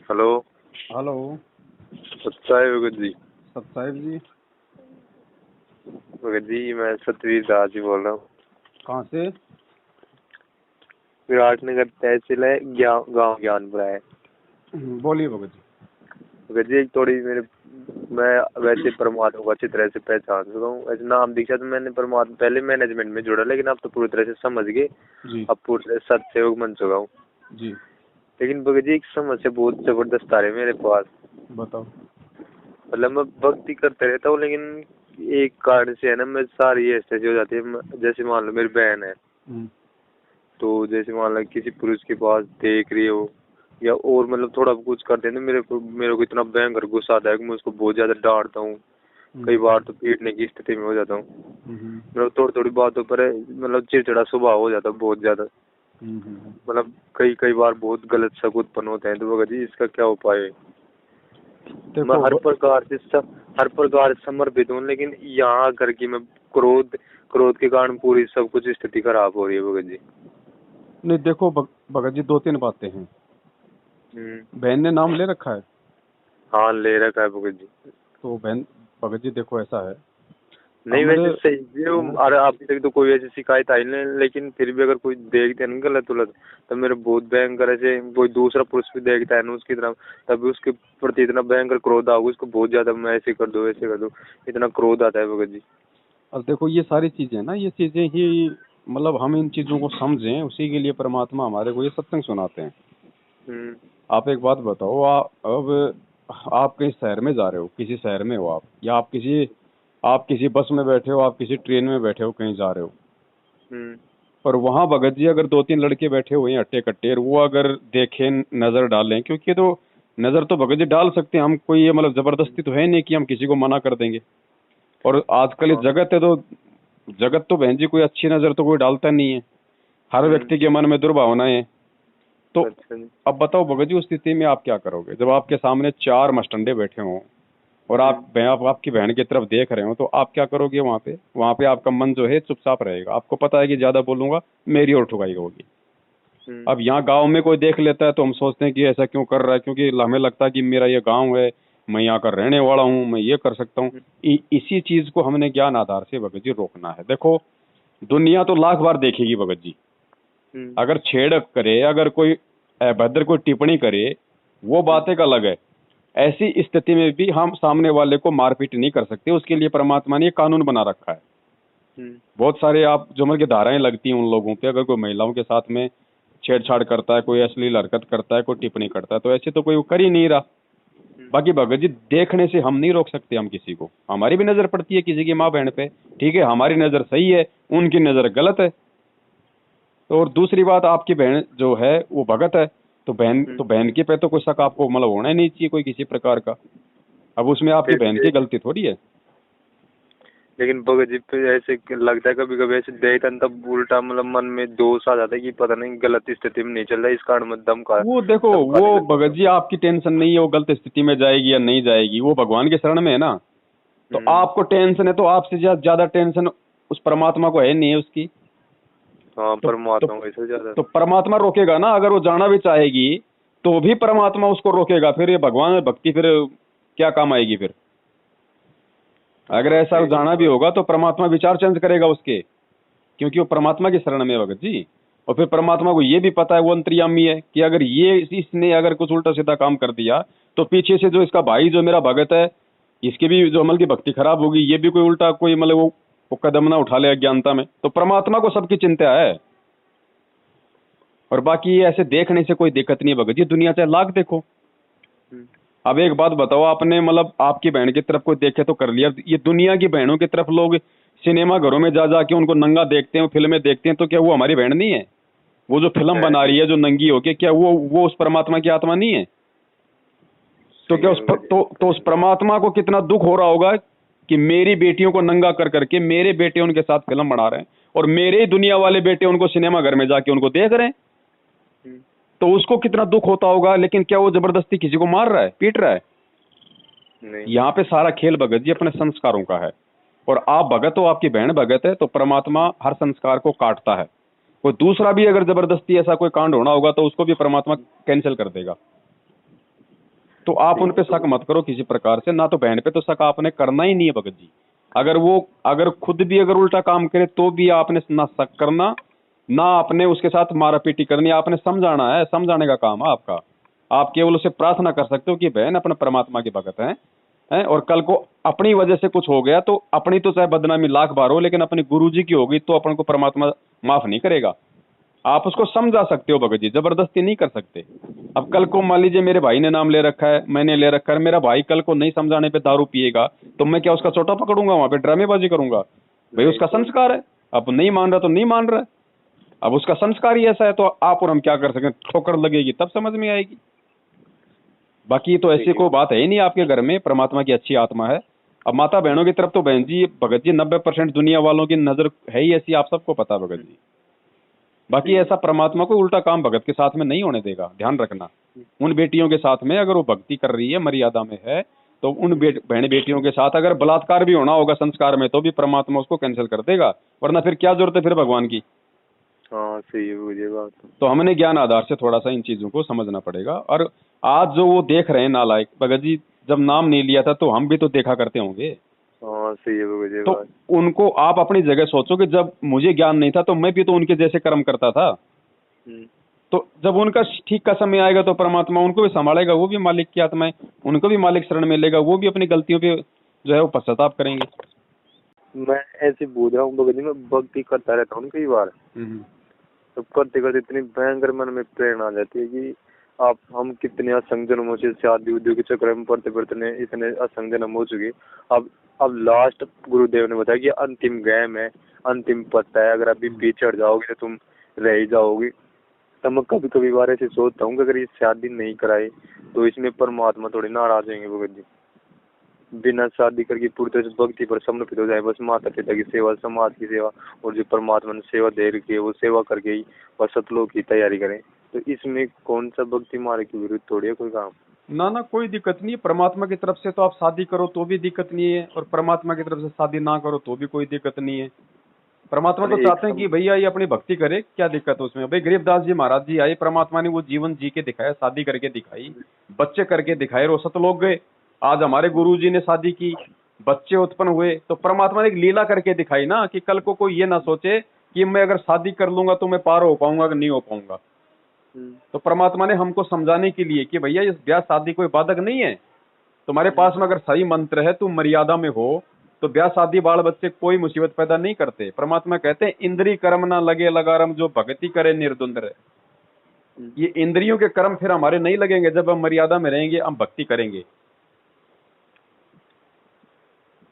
Hello. Hello. सत्साई Bhagat ji. Sahib जी। भगत जी मैं सतवीर दास जी बोल रहा हूँ। कहाँ से? विराटनगर तहसील है, गाँव ज्ञानपुरा है। बोलिए भगत जी। भगत जी एक थोड़ी मैं वैसे परमात्मा को अच्छी तरह से पहचान चुका हूँ। ऐसे नाम दीक्षा तो मैंने परमात्मा पहले मैनेजमेंट में जुड़ा, लेकिन अब तो पूरी तरह से समझ गए। जी अब पूरी तरह से सत्सेवक बन चुका हूँ। जी। लेकिन भगत जी एक समस्या बहुत जबरदस्त आ रही है मेरे पास। बताओ। मतलब मैं भक्ति करते रहता हूँ, लेकिन एक कारण से है ना, मैं सारी ऐसे हो जाती है। जैसे मान लो मेरी बहन है, तो जैसे मान लो किसी पुरुष के पास देख रही हो या और मतलब थोड़ा कुछ करते हैं तो मेरे को इतना भयंकर गुस्सा आता है कि मैं उसको बहुत ज्यादा डांटता हूँ। कई बार तो पीटने की स्थिति में हो जाता हूँ। मतलब थोड़ी थोड़ी बातों पर मतलब चिड़चिड़ा स्वभाव हो जाता है बहुत ज्यादा। मतलब कई कई बार बहुत गलत शक उत्पन्न होते हैं। तो भगत जी इसका क्या उपाय है? मैं हर प्रकार से समर्पित हूँ, लेकिन यहाँ घर की मैं क्रोध क्रोध के कारण पूरी सब कुछ स्थिति खराब हो रही है भगत जी। नहीं देखो भगत जी, दो तीन बातें हैं। बहन ने नाम ले रखा है? हाँ ले रखा है भगत जी। तो बहन, भगत जी देखो ऐसा है, नहीं वैसे सही अरे अभी तक तो कोई ऐसी शिकायत आई नहीं, लेकिन फिर भी अगर कोई देखते हैं ना गलत उलट, तो मेरे बहुत भयंकर ऐसे कोई दूसरा पुरुष भी देखता है ना उसकी तरफ, तभी उसके प्रति इतना भयंकर क्रोध आऊगा उसको बहुत ज्यादा, मैं ऐसे कर दूं वैसे कर दूं, इतना क्रोध आता है भगत जी। अब देखो ये सारी चीजें ना, ये चीजें ही मतलब हम इन चीजों को समझें, उसी के लिए परमात्मा हमारे को ये सत्संग सुनाते हैं। आप एक बात बताओ, अब आप कहीं शहर में जा रहे हो, किसी शहर में हो आप, या आप किसी बस में बैठे हो, आप किसी ट्रेन में बैठे हो, कहीं जा रहे हो, और वहां भगत जी अगर दो तीन लड़के बैठे हुए हैं अट्टे कट्टे, और वो अगर देखें, नजर डालें, क्योंकि तो नजर तो भगत जी डाल सकते हैं हम, कोई ये मतलब जबरदस्ती तो है नहीं कि हम किसी को मना कर देंगे। और आजकल इस जगत है तो जगत तो बहन जी कोई अच्छी नजर तो कोई डालता नहीं है, हर व्यक्ति के मन में दुर्भावनाएं हैं। तो अब बताओ भगत जी उस स्थिति में आप क्या करोगे? जब आपके सामने चार मस्टंडे बैठे हों और आप आपकी बहन की तरफ देख रहे हो, तो आप क्या करोगे? वहां पे आपका मन जो है चुपचाप रहेगा, आपको पता है कि ज्यादा बोलूंगा मेरी और ठुकाई होगी। अब यहाँ गांव में कोई देख लेता है तो हम सोचते हैं कि ऐसा क्यों कर रहा है, क्योंकि हमें लगता है कि मेरा ये गांव है, मैं यहाँ का रहने वाला हूँ, मैं ये कर सकता हूँ। इसी चीज को हमने ज्ञान आधार से भगत जी रोकना है। देखो दुनिया तो लाख बार देखेगी भगत जी, अगर छेड़ करे, अगर कोई अभद्र कोई टिप्पणी करे, वो बात एक अलग है। ऐसी स्थिति में भी हम सामने वाले को मारपीट नहीं कर सकते, उसके लिए परमात्मा ने कानून बना रखा है। बहुत सारे आप जो मतलब की धाराएं लगती हैं उन लोगों पे, अगर कोई महिलाओं के साथ में छेड़छाड़ करता है, कोई अश्लील हरकत करता है, कोई टिप्पणी करता है, तो ऐसे तो कोई कर ही नहीं रहा। बाकी भगत जी देखने से हम नहीं रोक सकते हम किसी को, हमारी भी नजर पड़ती है किसी की माँ बहन पे, ठीक है, हमारी नजर सही है, उनकी नजर गलत है। तो और दूसरी बात, आपकी बहन जो है वो भगत है, तो बहन के पे तो कोई शक आपको मतलब होना ही नहीं चाहिए कोई किसी प्रकार का। अब उसमें आपकी बहन की गलती थोड़ी है। लेकिन भगत जी पे ऐसे लगता है कभी कभी ऐसे देखता है तब उल्टा मतलब मन में दोष आ जाता है कि पता नहीं गलत स्थिति में नहीं चल रहा है, इस कारण में दम का वो देखो, वो भगत जी आपकी टेंशन नहीं है वो गलत स्थिति में जाएगी या नहीं जाएगी, वो भगवान के शरण में है ना। तो आपको टेंशन है तो आपसे ज्यादा टेंशन उस परमात्मा को है नहीं है उसकी। हाँ परमात्मा को ज्यादा तो परमात्मा रोकेगा ना, अगर वो जाना भी चाहेगी तो भी परमात्मा उसको रोकेगा, फिर ये भगवान में भक्ति फिर क्या काम आएगी फिर? अगर ऐसा जाना भी होगा तो परमात्मा विचार चेंज करेगा उसके, क्योंकि वो परमात्मा की शरण में है भगत जी। और फिर परमात्मा को ये भी पता है, वो अंतर्यामी है, कि अगर इसने अगर कुछ उल्टा सीधा काम कर दिया तो पीछे से जो इसका भाई जो मेरा भगत है, इसकी भी जो अमल की भक्ति खराब होगी, ये भी कोई उल्टा कोई मतलब वो कदम ना उठा ले अज्ञानता में। तो परमात्मा को सबकी चिंता है। और बाकी ऐसे देखने से कोई दिक्कत नहीं है भगत जी, दुनिया चाहे लाख देखो। अब एक बात बताओ, आपने मतलब आपकी बहन की तरफ कोई देखे तो कर लिया, ये दुनिया की बहनों की तरफ लोग सिनेमा घरों में जा जाके उनको नंगा देखते हैं, फिल्में देखते हैं, तो क्या वो हमारी बहन नहीं है? वो जो फिल्म बना रही है जो नंगी होके, क्या वो उस परमात्मा की आत्मा नहीं है? तो क्या उस परमात्मा को कितना दुख हो रहा होगा कि मेरी बेटियों को नंगा कर करके मेरे बेटे उनके साथ फिल्म बना रहे हैं, और मेरे ही दुनिया वाले बेटे उनको सिनेमा घर में जाके उनको देख रहे हैं, तो उसको कितना दुख होता होगा। लेकिन क्या वो जबरदस्ती किसी को मार रहा है, पीट रहा है? यहाँ पे सारा खेल भगत जी अपने संस्कारों का है। और आप भगत हो, आपकी बहन भगत है, तो परमात्मा हर संस्कार को काटता है। कोई दूसरा भी अगर जबरदस्ती ऐसा कोई कांड होना होगा तो उसको भी परमात्मा कैंसिल कर देगा। तो आप उन पे शक मत करो किसी प्रकार से। ना तो बहन पे तो शक आपने करना ही नहीं है भगत जी। अगर खुद भी अगर उल्टा काम करे तो भी आपने ना शक करना, ना आपने उसके साथ मारा पीटी करनी। आपने समझाना है, समझाने का काम है आपका। आप केवल उसे प्रार्थना कर सकते हो कि बहन अपने परमात्मा के भगत हैं, और कल को अपनी वजह से कुछ हो गया तो अपनी तो चाहे बदनामी लाख बार हो, लेकिन अपनी गुरु जी की होगी तो अपन को परमात्मा माफ नहीं करेगा। आप उसको समझा सकते हो भगत जी, जबरदस्ती नहीं कर सकते। अब कल को मान लीजिए मेरे भाई ने नाम ले रखा है, मैंने ले रखा है, मेरा भाई कल को नहीं समझाने पे दारू पिएगा तो मैं क्या उसका चोटा पकड़ूंगा, वहां पे ड्रामेबाजी करूंगा? भाई उसका संस्कार है, अब नहीं मान रहा तो नहीं मान रहा है, अब उसका संस्कार ही ऐसा है, तो आप और हम क्या कर सकें? ठोकर लगेगी तब समझ में आएगी। बाकी तो ऐसी कोई बात है ही नहीं आपके घर में, परमात्मा की अच्छी आत्मा है। अब माता बहनों की तरफ तो बहन जी भगत जी 90% दुनिया वालों की नजर है ही ऐसी, आप सबको पता भगत जी। बाकी ऐसा परमात्मा को उल्टा काम भगत के साथ में नहीं होने देगा, ध्यान रखना। उन बेटियों के साथ में अगर वो भक्ति कर रही है, मर्यादा में है, तो उन बहन बेटियों के साथ अगर बलात्कार भी होना होगा संस्कार में तो भी परमात्मा उसको कैंसिल कर देगा, वरना फिर क्या जरूरत है फिर भगवान की। हाँ सही है मुझे बात। तो हमने ज्ञान आधार से थोड़ा सा इन चीजों को समझना पड़ेगा। और आज जो वो देख रहे हैं नालायक, भगत जी जब नाम नहीं लिया था तो हम भी तो देखा करते होंगे। हाँ सही है मुझे तो बात। उनको आप अपनी जगह सोचो कि जब मुझे ज्ञान नहीं था तो मैं भी तो उनके जैसे कर्म करता था। तो जब उनका ठीक का समय आएगा तो परमात्मा उनको भी संभालेगा, वो भी मालिक की आत्मा है, उनको भी मालिक शरण मिलेगा, वो भी अपनी गलतियों पे जो है वो पश्चाताप करेंगे। मैं ऐसे बोल रहा हूँ भगत जी, मैं भक्ति करता रहता हूँ कई बार, तो करते करते इतनी भयंकर मन में प्रेरणा आ जाती है कि आप हम कितने असंग जन्मों से शादी उद्योग के चक्कर में पढ़ते पढ़ते इतने असंग जन्म हो चुके। अब लास्ट गुरुदेव ने बताया कि अंतिम गेम है, अंतिम पत्ता है, अगर अभी पीछे हट जाओगे तो तुम रह ही जाओगे। तब मैं कभी कभी बार ऐसे सोचता हूँ कि अगर ये शादी नहीं कराई तो इसमें परमात्मा थोड़ी नाराज होंगे भगत जी। बिना शादी करके पूरी तरह से भक्ति पर समर्पित हो जाए, बस माता पिता की सेवा, समाज की सेवा, और जो परमात्मा ने सेवा दे रखी है वो सेवा करके ही बस सतलोक की तैयारी करें। तो इसमें कौन सा भक्ति मार्ग के विरुद्ध थोड़ी है कोई काम? ना कोई दिक्कत नहीं है। परमात्मा की तरफ से तो आप शादी करो तो भी दिक्कत नहीं है, और परमात्मा की तरफ से शादी ना करो तो भी कोई दिक्कत नहीं है। परमात्मा तो चाहते हैं कि भैया ये अपनी भक्ति करे, क्या दिक्कत है उसमें? भाई गरीबदास जी महाराज जी आए, परमात्मा ने वो जीवन जी के दिखाया, शादी करके दिखाई, बच्चे करके दिखाए, वो सतलोक गए। आज हमारे गुरुजी ने शादी की, बच्चे उत्पन्न हुए, तो परमात्मा ने एक लीला करके दिखाई ना, कि कल को कोई ये ना सोचे कि मैं अगर शादी कर लूंगा तो मैं पार हो पाऊंगा कि नहीं हो पाऊंगा। तो परमात्मा ने हमको समझाने के लिए कि भैया इस ब्याह शादी कोई बाधक नहीं है, तुम्हारे पास में अगर सही मंत्र है, तुम मर्यादा में हो, तो ब्याह शादी बाल बच्चे कोई मुसीबत पैदा नहीं करते। परमात्मा कहते हैं इंद्री कर्म ना लगे लगारम, जो भक्ति करे निर्द्वंद रहे। ये इंद्रियों के कर्म फिर हमारे नहीं लगेंगे जब हम मर्यादा में रहेंगे, हम भक्ति करेंगे।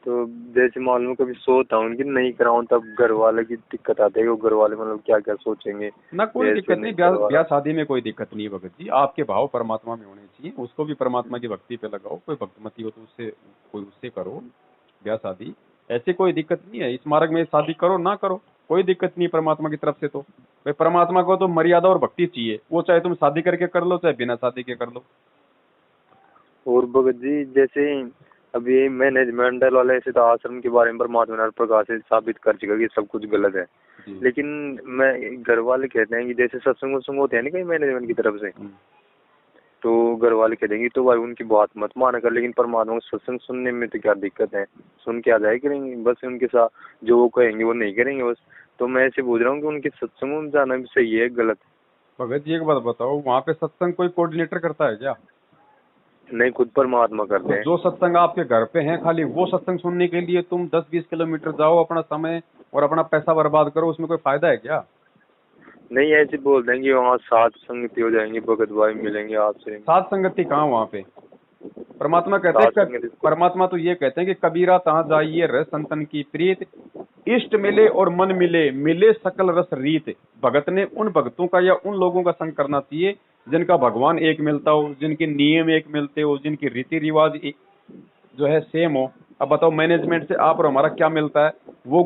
तो जैसे मालूम कभी सोचता हूँ कि नहीं कराऊं, तब घर वाले की दिक्कत आती है, घर वाले मतलब क्या क्या सोचेंगे। ना कोई दिक्कत नहीं, ब्याह शादी में कोई दिक्कत नहीं है भगत जी। आपके भाव परमात्मा में होने चाहिए, उसको भी परमात्मा की भक्ति पे लगाओ। कोई भक्तमती हो तो उससे करो ब्याह शादी, ऐसे कोई दिक्कत नहीं है। इस मार्ग में शादी करो ना करो कोई दिक्कत नहीं परमात्मा की तरफ से। तो भाई परमात्मा को तो मर्यादा और भक्ति चाहिए, वो चाहे तुम शादी करके कर लो चाहे बिना शादी के कर लो। और भगत जी जैसे अभी मैनेजमेंट वाले ऐसे तो आश्रम के बारे में परमात्मा ने प्रकाश से साबित कर चुका कि सब कुछ गलत है, लेकिन मैं घर वाले कहते हैं कि जैसे सत्संग होते हैं ना कहीं मैनेजमेंट की तरफ से, तो घर वाले कह देंगे तो भाई उनकी बात मत माना कर, लेकिन परमात्मा को सत्संग सुनने में तो क्या दिक्कत है, सुन के आ जाए करेंगे, बस उनके साथ जो वो कहेंगे वो नहीं करेंगे बस। तो मैं ऐसे पूछ रहा हूँ कि उनके सत्संग में जाना भी सही है गलत? भगत जी एक बात बताओ, वहाँ पे सत्संग कोई कोऑर्डिनेटर करता है क्या? नहीं, खुद परमात्मा करते हैं। जो सत्संग आपके घर पे है, खाली वो सत्संग सुनने के लिए तुम 10-20 किलोमीटर जाओ, अपना समय और अपना पैसा बर्बाद करो, उसमें कोई फायदा है क्या? नहीं, ऐसे बोल देंगे वहाँ सात संगति हो जाएंगे, भगत भाई मिलेंगे आपसे। सात संगति कहाँ वहाँ पे? परमात्मा कहते हैं, परमात्मा तो ये कहते हैं कि कबीरा तहाँ जाइए रस संतन की प्रीत, इष्ट मिले और मन मिले, मिले सकल रस रीत। भगत ने उन भक्तों का या उन लोगों का संग करना चाहिए जिनका भगवान एक मिलता हो, जिनके नियम एक मिलते हो, जिनकी रीति रिवाज जो है सेम हो। अब बताओ मैनेजमेंट से आप और हमारा क्या मिलता है? वो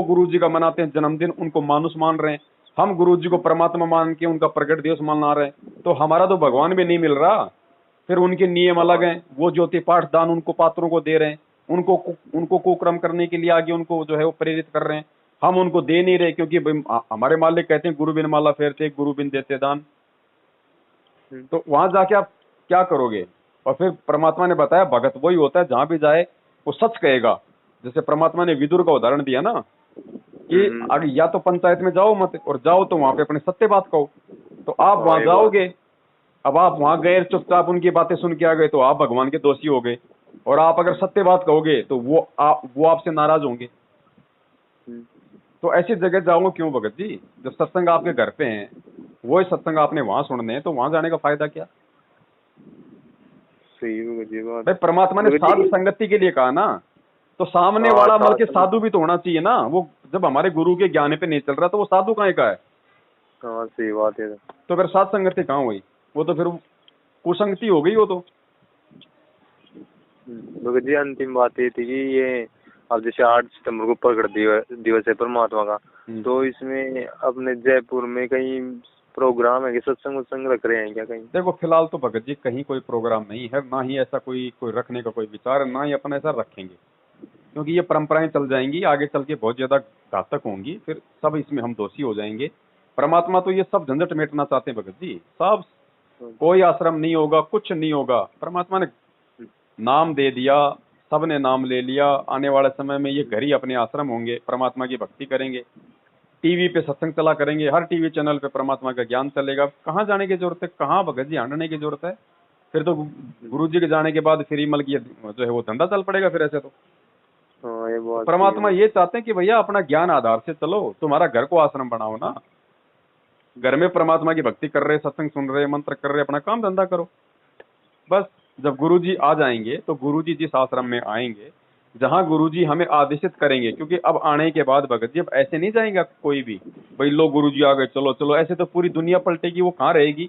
गुरुजी का मनाते हैं जन्मदिन, उनको मानुष मान रहे हैं, हम गुरुजी को परमात्मा मान के उनका प्रकट दिवस मना रहे हैं, तो हमारा तो भगवान भी नहीं मिल रहा। फिर उनके नियम अलग हैं, वो ज्योति पाठ दान उनको पात्रों को दे रहे हैं, उनको कुकर्म करने के लिए आगे उनको जो है वो प्रेरित कर रहे हैं, हम उनको दे नहीं रहे, क्योंकि हमारे मालिक कहते हैं गुरु बिन माला फेरते गुरु बिन देते दान। तो वहां जाके आप क्या करोगे? और फिर परमात्मा ने बताया भगत वही होता है जहां भी जाए वो सच कहेगा। जैसे परमात्मा ने विदुर का उदाहरण दिया ना कि अगर या तो पंचायत में जाओ मत, और जाओ तो वहां पे अपने सत्य बात कहो। तो आप वहां जाओगे, अब आप वहां गए चुपचाप उनकी बातें सुन के आ गए तो आप भगवान के दोषी हो गए, और आप अगर सत्य बात कहोगे तो वो आपसे नाराज होंगे। तो ऐसी जगह जाओगे क्यों भगत जी, जब सत्संग आपके घर पे हैं, वही सत्संग आपने वहां सुनने हैं, तो वहां जाने का फायदा क्या। सही भगत जी बात। भाई परमात्मा ने साध संगति के लिए कहा ना, तो सामने वाला मतलब के साधु भी तो होना चाहिए ना। वो जब हमारे गुरु के ज्ञान पे नहीं चल रहा तो वो साधु कहाँ का है। हाँ सही बात है। तो फिर साध संगति कहाँ हुई, वो तो फिर कुसंगति हो गई वो तो। भगत जी अंतिम बात ये थी कि ये अब जैसे 8 सितंबर को प्रकट दिवस है परमात्मा का, तो इसमें अपने जयपुर में कहीं प्रोग्राम है कि सत्संग उत्संग रख रहे हैं क्या कहीं। देखो फिलहाल तो भगत जी कहीं कोई प्रोग्राम नहीं है, ना ही ऐसा कोई रखने का कोई विचार है, ना ही अपन ऐसा रखेंगे, क्योंकि ये परंपराएं चल जाएंगी आगे चल के बहुत ज्यादा घातक होंगी, फिर सब इसमें हम दोषी हो जाएंगे। परमात्मा तो ये सब झंझट मेटना चाहते हैं भगत जी, सब कोई आश्रम नहीं होगा, कुछ नहीं होगा। परमात्मा ने नाम दे दिया, सबने नाम ले लिया, आने वाले समय में ये घर ही अपने आश्रम होंगे, परमात्मा की भक्ति करेंगे, टीवी पे सत्संग चला करेंगे, हर टीवी चैनल पे परमात्मा का ज्ञान चलेगा। कहाँ जाने की जरूरत है, कहाँ भगत जी हटने की जरूरत है। फिर तो गुरु जी के जाने के बाद फिर मल की जो है वो धंधा चल पड़ेगा फिर ऐसे तो। ये बात परमात्मा ये चाहते हैं कि भैया अपना ज्ञान आधार से चलो, तुम्हारा घर को आश्रम बनाओ ना, घर में परमात्मा की भक्ति कर रहे, सत्संग सुन रहे, मंत्र कर रहे, अपना काम धंधा करो बस। जब गुरुजी आ जाएंगे तो गुरुजी जिस आश्रम में आएंगे, जहां गुरुजी हमें आदेशित करेंगे, क्योंकि अब आने के बाद भगत जी अब ऐसे नहीं जाएंगे कोई भी, भाई लो गुरुजी आ गए चलो चलो, ऐसे तो पूरी दुनिया पलटेगी, वो कहाँ रहेगी।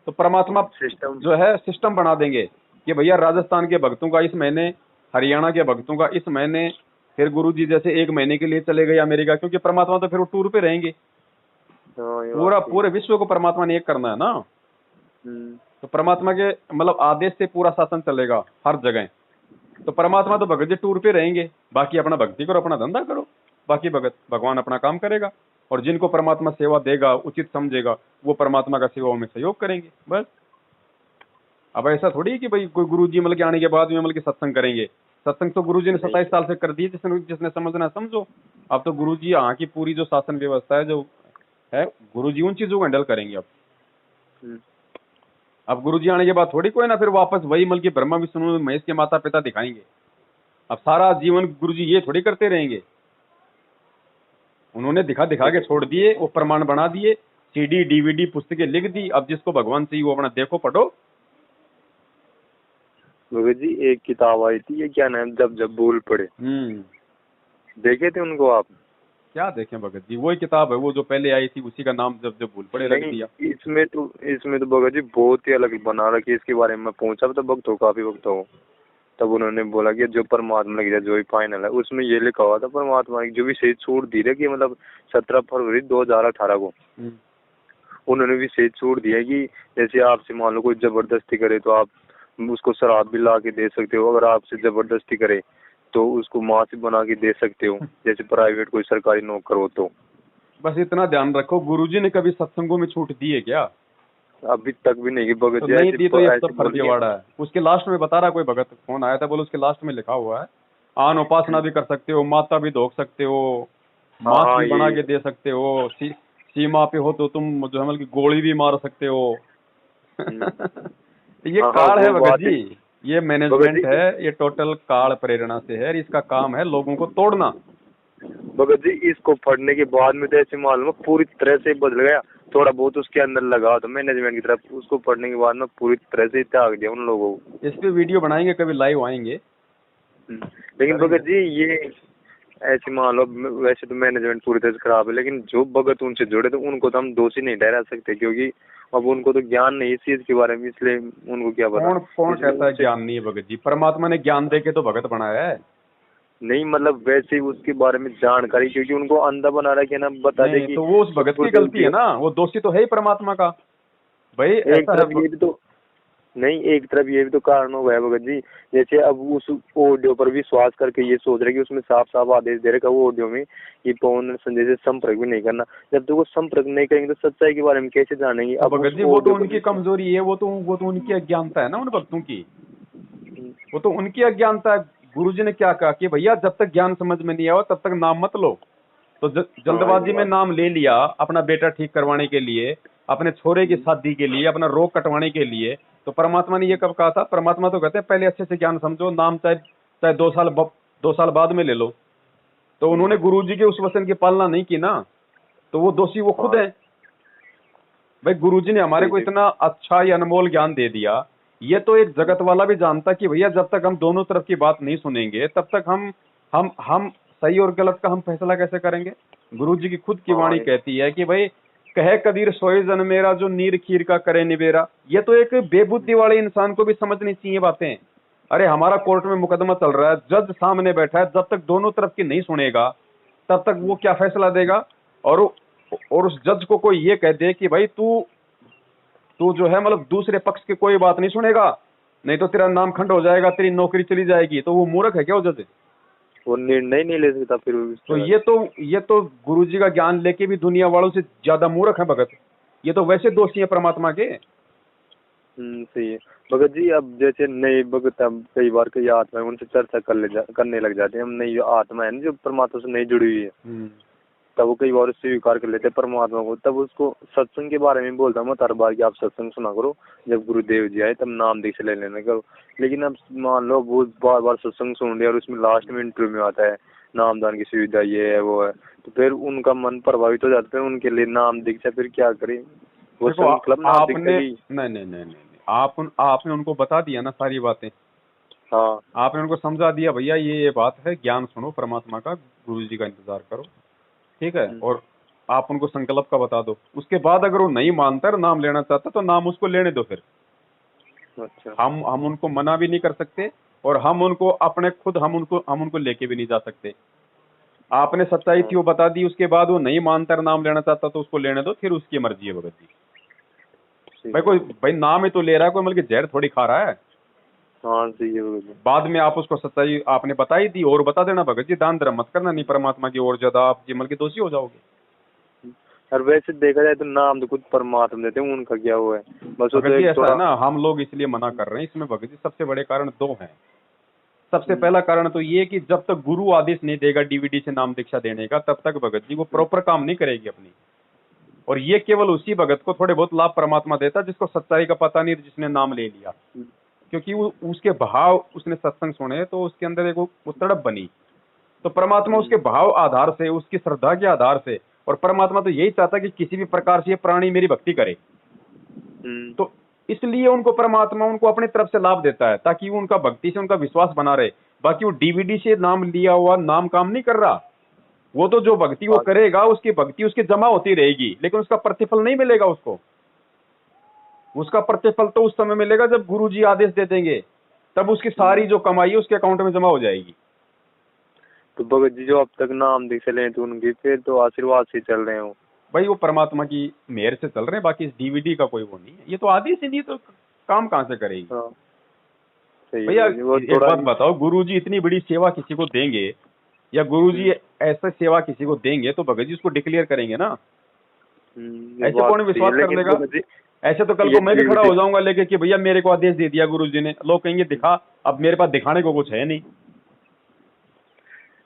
तो परमात्मा सिस्टम जो है सिस्टम बना देंगे कि भैया राजस्थान के भक्तों का इस महीने, हरियाणा के भक्तों का इस महीने, फिर गुरुजी जैसे 1 महीने के लिए चले गए अमेरिका, क्योंकि परमात्मा तो फिर वो टूर पे रहेंगे। पूरे विश्व को परमात्मा ने एक करना है ना। तो परमात्मा के मतलब आदेश से पूरा शासन चलेगा हर जगह। तो परमात्मा तो भगत जी टूर पे रहेंगे, बाकी अपना भक्ति करो, अपना धंधा करो, बाकी भगवान अपना काम करेगा। और जिनको परमात्मा सेवा देगा, उचित समझेगा, वो परमात्मा का सेवा में सहयोग करेंगे बस। अब ऐसा थोड़ी है कि भाई कोई गुरु जी मतलब के आने के बाद में मतलब के सत्संग करेंगे। सत्संग तो गुरु जी ने 27 साल से कर दिए, जिसने समझना समझो। अब तो गुरु जी यहाँ की पूरी जो शासन व्यवस्था है जो है, गुरु जी उन चीजों को हैंडल करेंगे। अब गुरु जी आने के बाद थोड़ी कोई ना फिर वापस वही मल की ब्रह्मा विष्णु महेश के माता पिता दिखाएंगे। अब सारा जीवन गुरु जी ये थोड़ी करते रहेंगे, उन्होंने दिखा दिखा के छोड़ दिए, वो प्रमाण बना दिए, सीडी डीवीडी पुस्तकें लिख दी। अब जिसको भगवान चाहिए वो अपना देखो पढ़ो। भगत जी एक किताब आई थी, ये क्या नाम, जब जब भूल पड़े, देखे थे उनको आप। क्या देखें भगत जी, वही किताब है वो जो पहले आई थी, उसी का नाम जब जब भूल पड़े रख दिया। इसमें तो भगत जी बहुत ही अलग बना रखी है। इसके बारे में पूछा तो भक्त हो, काफी भक्त हो, तब उन्होंने बोला कि जो परमात्मा की जो ही फाइनल है उसमें ये लिखा हुआ था परमात्मा की जो भी सही छूट दी है कि मतलब 17 फरवरी 2018 को उन्होंने भी सही छूट दिया कि जैसे आपसे मान लो कोई जबरदस्ती करे तो आप उसको शराब भी ला के दे सकते हो, अगर आपसे जबरदस्ती करे तो उसको मांस बना के दे सकते हो, जैसे प्राइवेट कोई सरकारी नौकर हो तो। बस इतना ध्यान रखो, गुरुजी ने कभी सत्संगों में छूट दी है क्या? अभी तक भी नहीं। भगत जी नहीं दी तो ये सब फर्जीवाड़ा है। उसके लास्ट में बता रहा, कोई भगत फोन आया था, बोलो उसके लास्ट में लिखा हुआ है आन उपासना भी कर सकते हो, माता भी धोख सकते हो, मांस भी बना के दे सकते हो, सीमा पे हो तो तुम जो है मतलब गोली भी मार सकते हो। ये काल है भगत जी, ये मैनेजमेंट है, ये टोटल काल प्रेरणा से है। इसका काम है लोगों को तोड़ना। भगत जी इसको पढ़ने के बाद में तो ऐसे मालूम पूरी तरह से बदल गया, थोड़ा बहुत उसके अंदर लगा तो मैनेजमेंट की तरफ, उसको पढ़ने के बाद में पूरी तरह से त्याग दिया उन लोगों को। इस पे वीडियो बनाएंगे, कभी लाइव आएंगे। लेकिन भगत जी ये ऐसे मान लो वैसे तो मैनेजमेंट पूरी तरह से खराब है, लेकिन जो भगत उनसे जुड़े तो उनको तो हम दोषी नहीं ठहरा सकते, क्योंकि अब उनको तो ज्ञान नहीं इस चीज के बारे में, इसलिए उनको क्या पता। कौन कहता है ज्ञान नहीं है भगत जी? परमात्मा ने ज्ञान देके तो भगत बनाया है। नहीं मतलब वैसे ही उसके बारे में जानकारी, क्योंकि उनको अंधा बना रहा है कि ना बता दे कि तो वो उस भगत की गलती है ना, वो दोषी तो है ही परमात्मा का भाई। एक तरफ ये भी तो नहीं, एक तरफ ये भी तो कारण हो गया भगत जी, जैसे अब उस ऑडियो पर विश्वास करके ये सोच रहे कि उसमें साफ साफ आदेश दे रखा वो ऑडियो में कि पवन संजय से संपर्क भी नहीं करना। जब तक वो संपर्क नहीं करेंगे तो सच्चाई के बारे में कैसे जानेंगे? अब भगत जी वो तो उनकी कमजोरी है, वो तो उनकी अज्ञानता है ना उन भक्तों की। वो तो उनकी अज्ञानता है। गुरुजी ने क्या कहा कि भैया जब तक ज्ञान समझ में नहीं आया तब तक नाम मत लो। तो जल्दबाजी में नाम ले लिया अपना बेटा ठीक करवाने के लिए, अपने छोरे की शादी के लिए, अपना रोग कटवाने के लिए। तो परमात्मा ने ये कब कहा था? परमात्मा तो कहते हैं पहले अच्छे से ज्ञान समझो, नाम चाहे चाहे 2 साल बाद में ले लो। तो उन्होंने गुरुजी के उस वचन की पालना नहीं की ना, तो वो दोषी वो खुद है। भाई गुरुजी ने हमारे को इतना अच्छा या अनमोल ज्ञान दे दिया, ये तो एक जगत वाला भी जानता कि भैया जब तक हम दोनों तरफ की बात नहीं सुनेंगे तब तक हम सही और गलत का हम फैसला कैसे करेंगे। गुरुजी की खुद की वाणी कहती है कि भाई कहे कबीर सोए जन मेरा जो नीर खीर का करे निबेरा। ये तो एक बेबुद्धि वाले इंसान को भी समझनी चाहिए बातें। अरे हमारा कोर्ट में मुकदमा चल रहा है, जज सामने बैठा है, जब तक दोनों तरफ की नहीं सुनेगा तब तक वो क्या फैसला देगा। और उस जज को कोई ये कह दे कि भाई तू जो है मतलब दूसरे पक्ष की कोई बात नहीं सुनेगा, नहीं तो तेरा नाम खंड हो जाएगा, तेरी नौकरी चली जाएगी, तो वो मूर्ख है क्या वो जज? वो निर्णय नहीं ले सकता फिर। तो ये तो गुरुजी का ज्ञान लेके भी दुनिया वालों से ज्यादा मूर्ख है भगत। ये तो वैसे दोषी है परमात्मा के। सही है भगत जी। अब जैसे नए भगत अब कई बार कई आत्मा है उनसे चर्चा करने लग जाते हैं। हम नई आत्मा है ना जो परमात्मा से नहीं जुड़ी हुई है, तब वो कई बार स्वीकार कर लेते हैं परमात्मा को। तब उसको सत्संग के बारे में बोलता हूँ हर बार कि आप सत्संग सुना करो, जब गुरुदेव जी आए तब नाम दीक्षा ले लेना करो। लेकिन अब मान लो वो बार बार सत्संग सुन लिया और उसमें लास्ट में इंटरव्यू में आता है नामदान की सुविधा ये है वो है, तो फिर उनका मन प्रभावित हो जाता है। उनके लिए नाम दीक्षा फिर क्या करें? वो मतलब नहीं, आपने उनको बता दिया ना सारी बातें। हाँ, आपने उनको समझा दिया भैया ये बात है, ज्ञान सुनो परमात्मा का, गुरु जी का इंतजार करो, ठीक है। और आप उनको संकल्प का बता दो। उसके बाद अगर वो नहीं मानता नाम लेना चाहता तो नाम उसको लेने दो फिर। अच्छा। हम उनको मना भी नहीं कर सकते और हम उनको अपने खुद हम उनको लेके भी नहीं जा सकते। आपने सच्चाई थी वो बता दी, उसके बाद वो नहीं मानता नाम लेना चाहता तो उसको लेने दो, फिर उसकी मर्जी है भगत जी। भाई नाम ही तो ले रहा है, कोई मतलब जहर थोड़ी खा रहा है। हाँ सही है भगत जी। बाद में आप उसको सच्चाई आपने बताई दी और बता देना भगत जी, दान धर्म मत करना, नहीं परमात्मा की और ज्यादा आप जीवन के दोषी हो जाओगे। और वैसे देखा जाए तो नाम तो खुद परमात्मा देते हैं, उनका क्या हुआ है बस। वो तो ऐसा है ना, हम लोग इसलिए मना कर रहे हैं। इसमें भगत जी सबसे बड़े कारण 2 हैं। सबसे पहला कारण तो ये कि जब तक गुरु आदेश नहीं देगा डीवीडी से नाम दीक्षा देने का तब तक भगत जी वो प्रॉपर काम नहीं करेगी अपनी। और ये केवल उसी भगत को थोड़े बहुत लाभ परमात्मा देता जिसको सच्चाई का पता नहीं, जिसने नाम ले लिया। क्योंकि उसके भाव उसने सत्संग सुने तो उसके अंदर एक वो तड़प बनी। तो परमात्मा उसके भाव आधार से, उसकी श्रद्धा के आधार से, और परमात्मा तो यही चाहता कि किसी भी प्रकार से ये प्राणी मेरी भक्ति करे। तो इसलिए उनको परमात्मा उनको अपनी तरफ से लाभ देता है ताकि वो उनका भक्ति से उनका विश्वास बना रहे। बाकी वो डीवीडी से नाम लिया हुआ नाम काम नहीं कर रहा। वो तो जो भक्ति वो करेगा उसकी भक्ति उसकी जमा होती रहेगी, लेकिन उसका प्रतिफल नहीं मिलेगा उसको। उसका प्रतिफल तो उस समय मिलेगा जब गुरुजी आदेश दे देंगे, तब उसकी सारी जो कमाई है उसके अकाउंट में जमा हो जाएगी। तो भगत जी जो अब तक नाम दीक्षा ले तो उनकी फिर तो आशीर्वाद से चल रहे हो भाई, वो परमात्मा की मेहर से चल रहे हैं। बाकी इस डीवीडी का कोई वो नहीं है। ये तो आदेश ही नहीं तो काम कहाँ से करेगी। भैया एक बात बताओ, गुरुजी इतनी बड़ी सेवा किसी को देंगे या गुरुजी ऐसा सेवा किसी को देंगे तो भगत जी उसको डिक्लेयर करेंगे ना। ऐसे कौन विश्वास कर लेगा? ऐसे तो कल को मैं भी खड़ा हो जाऊंगा लेके कि भैया मेरे को आदेश दे दिया गुरुजी ने, लोग कहेंगे दिखा, अब मेरे पास दिखाने को कुछ है नहीं।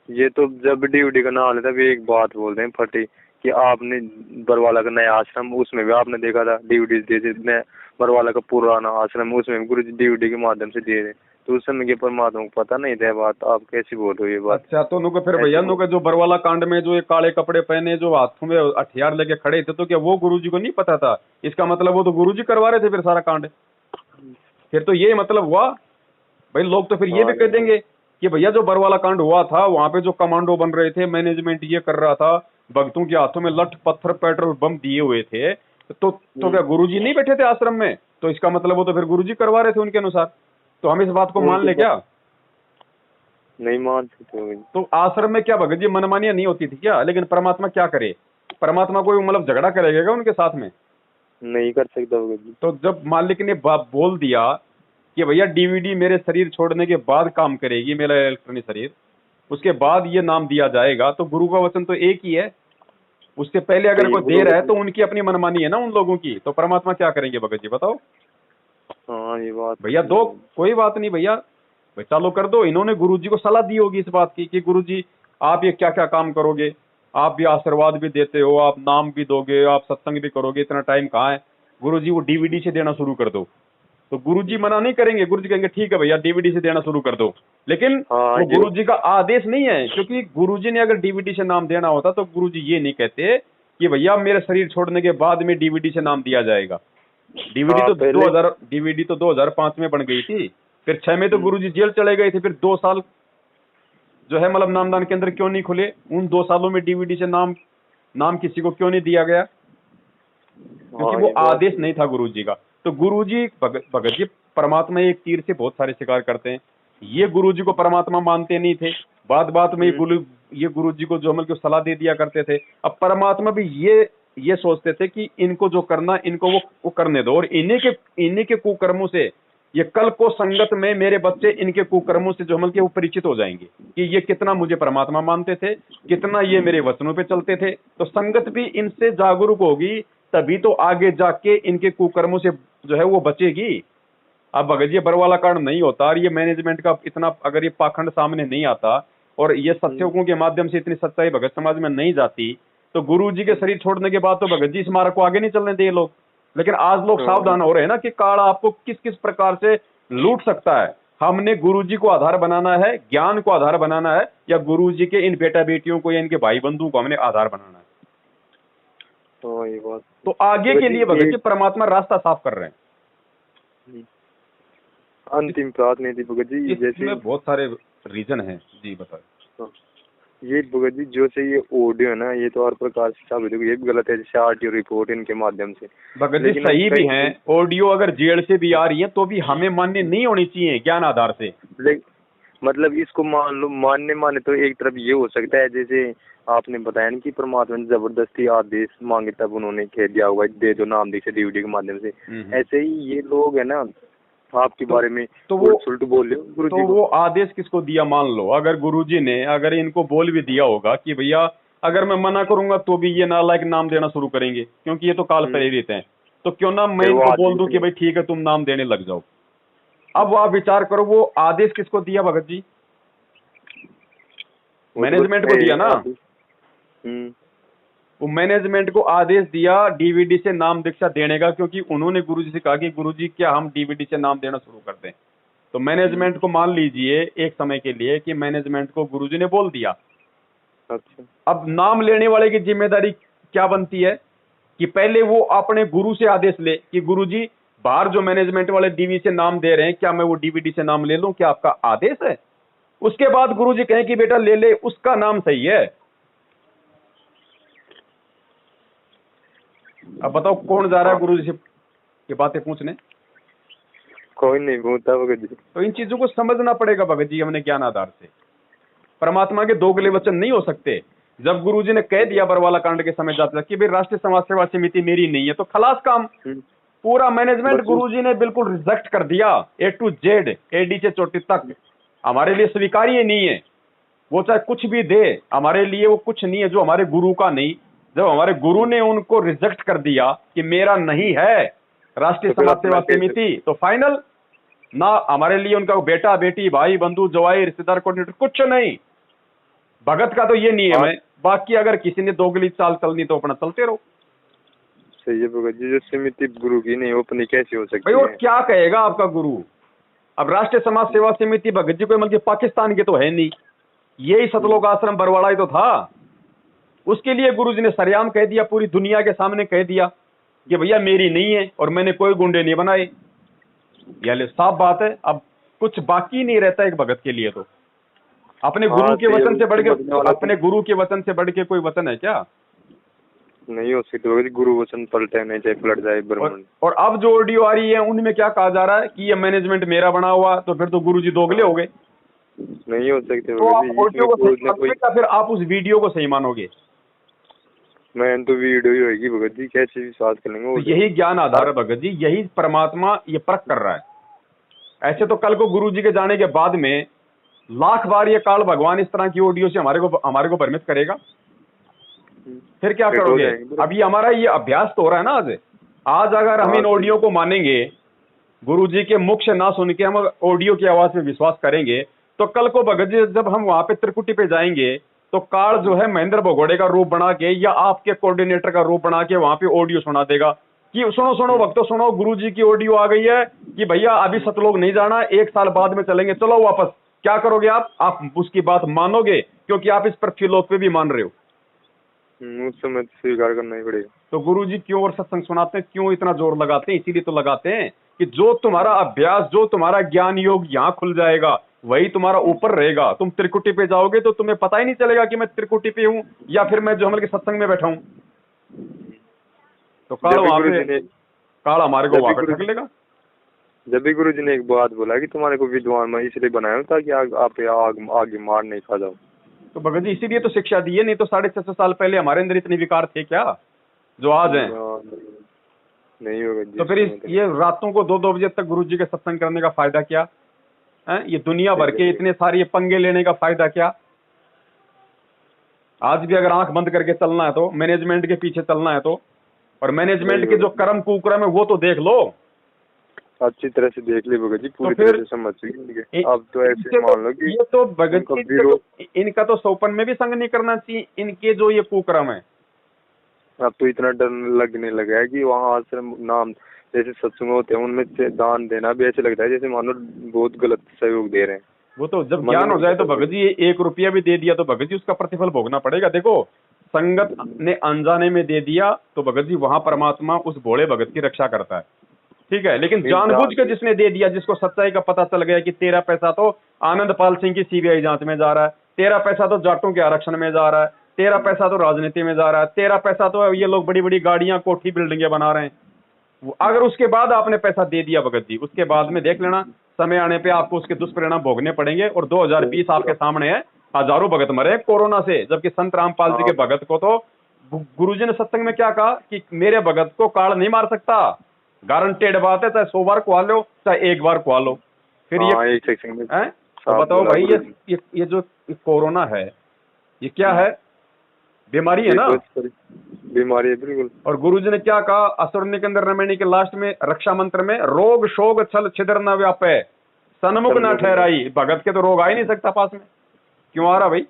ये तो जब डीवीडी का नाम लेता है एक बात बोलते हैं फटी कि आपने बरवाला का नया आश्रम उसमें भी आपने देखा था डीवीडी दे बरवाला का पुराना आश्रम उसमें गुरु जी डीवीडी के माध्यम से दे रहे, तो उस समय के परमात्मा को पता नहीं था बात। आप कैसी बोल रहे हो ये बात? अच्छा, तो उनको फिर भैया उनको जो बरवाला कांड में जो ये काले कपड़े पहने जो हाथों में हथियार लेके खड़े थे, तो क्या वो गुरुजी को नहीं पता था? इसका मतलब वो तो गुरुजी करवा रहे थे फिर सारा कांड। फिर तो ये मतलब हुआ भाई, लोग तो फिर ये भी कह देंगे कि भैया जो बरवाला कांड हुआ था वहां पे जो कमांडो बन रहे थे, मैनेजमेंट ये कर रहा था, भक्तों के हाथों में लठ पत्थर पेट्रोल बम दिए हुए थे, तो क्या गुरुजी नहीं बैठे थे आश्रम में? तो इसका मतलब वो तो फिर गुरुजी करवा रहे थे उनके अनुसार। तो हम इस बात को मान ले क्या? नहीं मान सकते। तो आश्रम में क्या भगत जी मनमानियां नहीं होती थी क्या? लेकिन परमात्मा क्या करे? परमात्मा कोई मतलब झगड़ा करेगा उनके साथ में? नहीं कर सकता भगत जी। तो जब मालिक ने बोल दिया कि भैया डीवीडी मेरे शरीर छोड़ने के बाद काम करेगी, मेरा इलेक्ट्रॉनिक शरीर, उसके बाद ये नाम दिया जाएगा, तो गुरु का वचन तो एक ही है। उससे पहले अगर कोई दे रहा है तो उनकी अपनी मनमानी है ना उन लोगों की। तो परमात्मा क्या करेंगे भगत जी बताओ? हाँ ये बात भैया दो, कोई बात नहीं भैया, भाई चालू कर दो। इन्होंने गुरुजी को सलाह दी होगी इस बात की कि गुरुजी आप ये क्या क्या काम करोगे, आप भी आशीर्वाद भी देते हो, आप नाम भी दोगे, आप सत्संग भी करोगे, इतना टाइम कहाँ है। गुरुजी वो डीवीडी से देना शुरू कर दो। तो गुरुजी मना नहीं करेंगे, गुरुजी कहेंगे ठीक है भैया डीवीडी से देना शुरू कर दो। लेकिन वो गुरुजी का आदेश नहीं है, क्योंकि गुरुजी ने अगर डीवीडी से नाम देना होता तो गुरुजी ये नहीं कहते कि भैया मेरे शरीर छोड़ने के बाद में डीवीडी से नाम दिया जाएगा। डीवीडी तो 2005 में बन गई थी, फिर 6 में तो गुरुजी जेल चले गए थे, फिर 2 साल जो है मतलब नामदान केंद्र क्यों नहीं खुले, उन 2 सालों में डीवीडी से नाम किसी को क्यों नहीं दिया गया, क्योंकि वो आदेश नहीं था गुरुजी का। तो गुरुजी भगत जी परमात्मा एक तीर से बहुत सारे शिकार करते हैं। ये गुरुजी को परमात्मा मानते नहीं थे, बात में ये गुरुजी को जो मतलब सलाह दे दिया करते थे। अब परमात्मा भी ये सोचते थे कि इनको जो करना इनको वो करने दो, और इन्हीं के कुकर्मों से ये कल को संगत में मेरे बच्चे इनके कुकर्मों से जो मतलब वो परिचित हो जाएंगे कि ये कितना मुझे परमात्मा मानते थे, कितना ये मेरे वचनों पे चलते थे। तो संगत भी इनसे जागरूक होगी, तभी तो आगे जाके इनके कुकर्मों से जो है वो बचेगी। अब अगर ये बरवाला कांड नहीं होता और ये मैनेजमेंट का इतना अगर ये पाखंड सामने नहीं आता और ये सत्संगों के माध्यम से इतनी सच्चाई भगत समाज में नहीं जाती, तो गुरुजी के शरीर छोड़ने के बाद तो भगत जी इस मार्ग को आगे नहीं चलने दें लोग। लेकिन आज लोग सावधान हो रहे हैं ना कि काल आपको किस किस प्रकार से लूट सकता है। हमने गुरुजी को आधार बनाना है, ज्ञान को आधार बनाना है, या गुरुजी के इन बेटा बेटियों को या इनके भाई बंधुओं को हमने आधार बनाना है। तो आगे के लिए भगत जी परमात्मा रास्ता साफ कर रहे हैं। अंतिम प्रार्थना थी भगत जी, जैसे बहुत सारे रीजन हैं जी, बताओ। ये भगत जी जो से ये ऑडियो है ना, ये तो हर प्रकार से साबित हो, ये भी गलत है, जैसे आरटीओ रिपोर्ट इनके माध्यम से भगत जी सही भी है। ऑडियो अगर जेल से भी आ रही है तो भी हमें मान्य नहीं होनी चाहिए ज्ञान आधार से। मतलब इसको मान लो मान्य तो एक तरफ ये हो सकता है, जैसे आपने बताया ना कि परमात्मा ने जबरदस्ती आदेश मांगे तब उन्होंने कह दिया होगा दे दो नाम दीक्षा डीवीडी के माध्यम से। ऐसे ही ये लोग है ना आपके बारे में तो वो उल्ट बोल रहे हो गुरुजी तो वो आदेश किसको दिया। मान लो अगर गुरुजी ने अगर इनको बोल भी दिया होगा कि भैया अगर मैं मना करूंगा तो भी ये नालायक नाम देना शुरू करेंगे, क्योंकि ये तो काल प्रेरित हैं, तो क्यों ना मैं इनको बोल दूं कि भाई ठीक है तुम नाम देने लग जाओ। अब आप विचार करो वो आदेश किसको दिया भगत जी, मैनेजमेंट को दिया ना। वो मैनेजमेंट को आदेश दिया डीवीडी से नाम दीक्षा देने का, क्योंकि उन्होंने गुरुजी से कहा कि गुरुजी क्या हम डीवीडी से नाम देना शुरू कर दें। तो मैनेजमेंट को मान लीजिए एक समय के लिए कि मैनेजमेंट को गुरुजी ने बोल दिया। अच्छा, अब नाम लेने वाले की जिम्मेदारी क्या बनती है कि पहले वो अपने गुरु से आदेश ले कि गुरुजी बाहर जो मैनेजमेंट वाले डीवी से नाम दे रहे हैं क्या मैं वो डीवीडी से नाम ले लूं, क्या आपका आदेश है। उसके बाद गुरुजी कहें कि बेटा ले ले, उसका नाम सही है। अब बताओ कौन जा रहा है गुरुजी से ये बातें पूछने, कोई नहीं पूछता भगत जी। तो इन चीजों को समझना पड़ेगा भगत जी हमने ज्ञान आधार से। परमात्मा के दोगले वचन नहीं हो सकते। जब गुरुजी ने कह दिया बरवाला कांड के समय जाते कि भाई राष्ट्रीय समाज सेवा समिति मेरी नहीं है, तो खलास काम। पूरा मैनेजमेंट गुरुजी ने बिल्कुल रिजेक्ट कर दिया, A to Z AD से चोटी तक हमारे लिए स्वीकार्य नहीं है। वो चाहे कुछ भी दे हमारे लिए वो कुछ नहीं है जो हमारे गुरु का नहीं। जब हमारे गुरु ने उनको रिजेक्ट कर दिया कि मेरा नहीं है राष्ट्रीय समाज सेवा समिति, तो फाइनल ना हमारे लिए उनका बेटा बेटी भाई बंधु जवाई रिश्तेदार कोऑर्डिनेटर कुछ नहीं। भगत का तो ये नियम है। बाकी अगर किसी ने दोगली चाल चलनी तो अपना चलते रहो। सही है भगत जी, जो समिति गुरु की नहीं अपनी कैसी हो सकती है? वो क्या कहेगा आपका गुरु। अब राष्ट्रीय समाज सेवा समिति भगत जी कोई मतलब पाकिस्तान के तो है नहीं, यही सतलोक आश्रम बरवाड़ा ही तो था। उसके लिए गुरुजी ने सरेआम कह दिया, पूरी दुनिया के सामने कह दिया कि भैया मेरी नहीं है और मैंने कोई गुंडे नहीं बनाए। यह साफ बात है। अब कुछ बाकी नहीं रहता एक भगत के लिए। तो अपने गुरु के वचन से बढ़ के अपने गुरु के वचन से बढ़ के कोई वचन है क्या? नहीं हो सकती। गुरु वचन पलटे नहीं चाहे पलट जाए ब्रह्मन। और अब जो ऑडियो आ रही है उनमें क्या कहा जा रहा है कि ये मैनेजमेंट मेरा बना हुआ, तो फिर तो गुरुजी दोगले हो गए। नहीं हो सकते। तो आप ऑडियो को सही मानोगे या फिर आप उस वीडियो को सही मानोगे? मैं तो वीडियो ही होगी भगत जी, कैसे विश्वास कर लेंगे। तो यही ज्ञान आधार है भगत जी, यही परमात्मा ये परख कर रहा है। ऐसे तो कल को गुरुजी के जाने के बाद में लाख बार ये काल भगवान इस तरह की ऑडियो से हमारे को भ्रमित करेगा। फिर क्या करोगे? अभी हमारा ये अभ्यास तो हो रहा है ना। आज अगर हम इन ऑडियो को मानेंगे, गुरुजी के मुख से ना सुन के हम ऑडियो की आवाज में विश्वास करेंगे, तो कल को भगत जी जब हम वहां पे त्रिकुटी पे जाएंगे तो काल जो है महेंद्र भगोड़े का रूप बना के या आपके कोऑर्डिनेटर का रूप बना के वहां पे ऑडियो सुना देगा कि सुनो सुनो भक्तों सुनो, गुरुजी की ऑडियो आ गई है कि भैया अभी सतलोक नहीं जाना, 1 साल बाद में चलेंगे, चलो वापस। क्या करोगे आप उसकी बात मानोगे, क्योंकि आप इस पृथ्वीलोक पे भी मान रहे हो। उस समय स्वीकार करना ही पड़ेगा। तो गुरुजी क्यों और सत्संग सुनाते हैं, क्यों इतना जोर लगाते हैं? इसीलिए तो लगाते हैं कि जो तुम्हारा अभ्यास, जो तुम्हारा ज्ञान योग यहाँ खुल जाएगा, वही तुम्हारा ऊपर रहेगा। तुम त्रिकुटी पे जाओगे तो तुम्हें पता ही नहीं चलेगा कि मैं त्रिकुटी पे हूँ या फिर मैं जोहमल के सत्संग में बैठा हूँ। तो काल वहां पे, काल हमारे को वहां पे ठग लेगा। जब भी गुरुजी ने एक बात बोला कि तुम्हारे को विद्वान मैं इसलिए बनाया हूं ताकि आप आगे मार नहीं खा जाओ। तो भगत जी इसीलिए तो शिक्षा दी है, नहीं तो 650 साल पहले हमारे अंदर इतने विकार थे क्या जो आज हैं? नहीं होगा। तो फिर ये रातों को 2-2 बजे तक गुरुजी के सत्संग करने का फायदा क्या है? ये दुनिया भर के इतने सारे पंगे लेने का फायदा क्या? आज भी अगर आंख बंद करके चलना है तो, मैनेजमेंट के पीछे चलना है तो, और मैनेजमेंट के जो कर्म कुकर्म है वो तो देख लो, अच्छी तरह से देख ली भगत जी, पूरी तो तरह से समझ चुकी। अब तो ऐसे मान लो कि ये तो भगत जी इनका तो सौपन में भी संग नहीं करना चाहिए, इनके जो ये कुकर्म है। अब तो इतना डर लगने लगा है कि वहाँ आश्रम नाम जैसे सत्संग होते हैं उनमें से दान देना भी ऐसे लगता है जैसे मान लो बहुत गलत सहयोग दे रहे हैं। वो तो जब ज्ञान हो जाए तो भगत जी 1 रुपया भी दे दिया तो भगत जी उसका प्रतिफल भोगना पड़ेगा। देखो संगत ने अनजाने में दे दिया तो भगत जी वहां परमात्मा उस भोले भगत की रक्षा करता है, ठीक है। लेकिन जानबूझ के जिसने दे दिया, जिसको सच्चाई का पता चल गया कि तेरा पैसा तो आनंदपाल सिंह की सीबीआई जांच में जा रहा है, तेरा पैसा तो जाटों के आरक्षण में जा रहा है, तेरा पैसा तो राजनीति में जा रहा है, तेरा पैसा तो ये लोग बड़ी बड़ी गाड़ियां कोठी बिल्डिंगें बना रहे हैं, अगर उसके बाद आपने पैसा दे दिया भगत जी, उसके बाद में देख लेना समय आने पे आपको उसके दुष्परिणाम भोगने पड़ेंगे। और 2020 आपके सामने है, हजारों भगत मरे कोरोना से, जबकि संत रामपाल जी के भगत को तो गुरुजी ने सत्संग में क्या कहा कि मेरे भगत को काल नहीं मार सकता, गारंटेड बात है, चाहे 100 बार कुआ लो चाहे 1 बार कुआ लो। फिर ये तो बताओ भाई, ये जो कोरोना है ये क्या है? बीमारी है ना, बीमारी है बिल्कुल। और गुरुजी ने क्या कहा असुर निकंदर रमणी के लास्ट में रक्षा मंत्र में, रोग शोग छल छिदर न व्यापे सन्मुख न ठहराई। भगत के तो रोग आ ही नहीं सकता पास में, क्यों आ रहा भाई?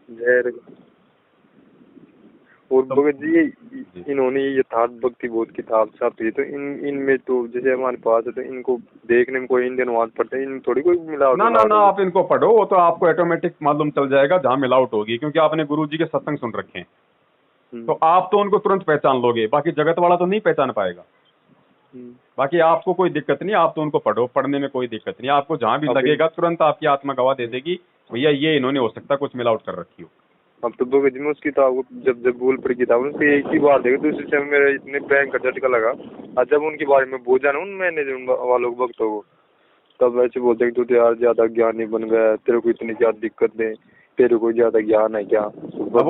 और भगत जी इन्होंने यथार्थ भक्ति बोध किताब छापी तो इनमें तो जैसे हमारे पास है तो इनको देखने में कोई इंडियन वाद पड़ते हैं, इन थोड़ी कोई मिलावट ना आप इनको पढ़ो, वो तो आपको ऑटोमेटिक मालूम चल जाएगा जहाँ मिलावट होगी, क्योंकि आपने गुरुजी के सत्संग सुन रखे हैं तो आप तो उनको तुरंत पहचान लोगे, बाकी जगत वाला तो नहीं पहचान पाएगा। बाकी आपको कोई दिक्कत नहीं, आप तो उनको पढ़ो, पढ़ने में कोई दिक्कत नहीं, आपको जहाँ भी लगेगा तुरंत आपकी आत्मा गवाह दे देगी भैया ये इन्होंने हो सकता कुछ मिलावट कर रखी हो। अब तो भगत जी में उस किताब को जब भूल पड़ी किताब उसकी एक ही बात है, दूसरे समय मेरा इतने भयंकर झटका लगा। और जब उनके बारे में बोझा ना उन मैंने वालों को भक्तों को, तब ऐसे बोलते तू तो यार ज्यादा ज्ञानी बन गया, तेरे को इतनी क्या दिक्कत है, तेरे को ज्यादा ज्ञान है क्या? अब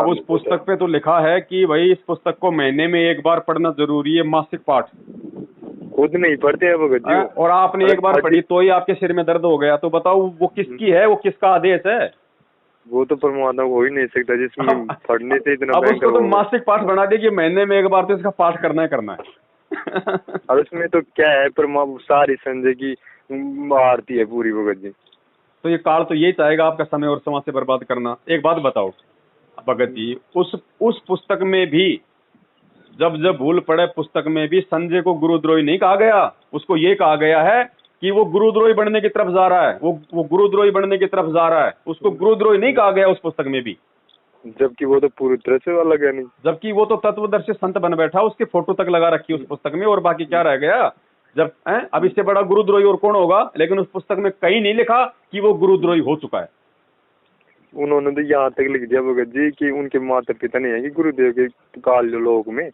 उस पुस्तक पे तो लिखा है कि भाई इस पुस्तक को महीने में 1 बार पढ़ना जरूरी है, मासिक पाठ। खुद नहीं पढ़ते हैं भगत जी, और आपने 1 बार पढ़ी तो ही आपके सिर में दर्द हो गया, तो बताओ वो किसकी है, वो किसका आदेश है? वो तो परमात्मा हो ही नहीं सकता जिसमें पढ़ने से इतना। अब उसको तो मासिक पाठ बना दे कि महीने में 1 बार तो इसका पाठ करना है। अब उसमें तो क्या है, परमात्मा सारी संजय की आरती है पूरी भगत जी। तो ये काल तो यही चाहेगा आपका समय और समाज से बर्बाद करना। एक बात बताओ भगत जी, उस पुस्तक में भी जब भूल पड़े पुस्तक में भी संजय को गुरुद्रोही नहीं कहा गया, उसको ये कहा गया है कि वो गुरुद्रोही बनने की तरफ जा रहा है, वो गुरुद्रोही बनने की तरफ जा रहा है, उसको गुरुद्रोही नहीं कहा गया उस पुस्तक में भी, जबकि वो तो पूरी तरह से अलग है नहीं, जबकि वो तो तत्वदर्शी संत बन बैठा, उसकी फोटो तक लगा रखी उस पुस्तक में, और बाकी क्या रह गया? जब अब इससे बड़ा गुरुद्रोही और कौन होगा? लेकिन उस पुस्तक में कहीं नहीं लिखा कि वो गुरुद्रोही हो चुका है। उन्होंने तो यहाँ तक लिख दिया भगत जी कि उनके माता पिता नहीं है कि गुरुदेव के काल लोक में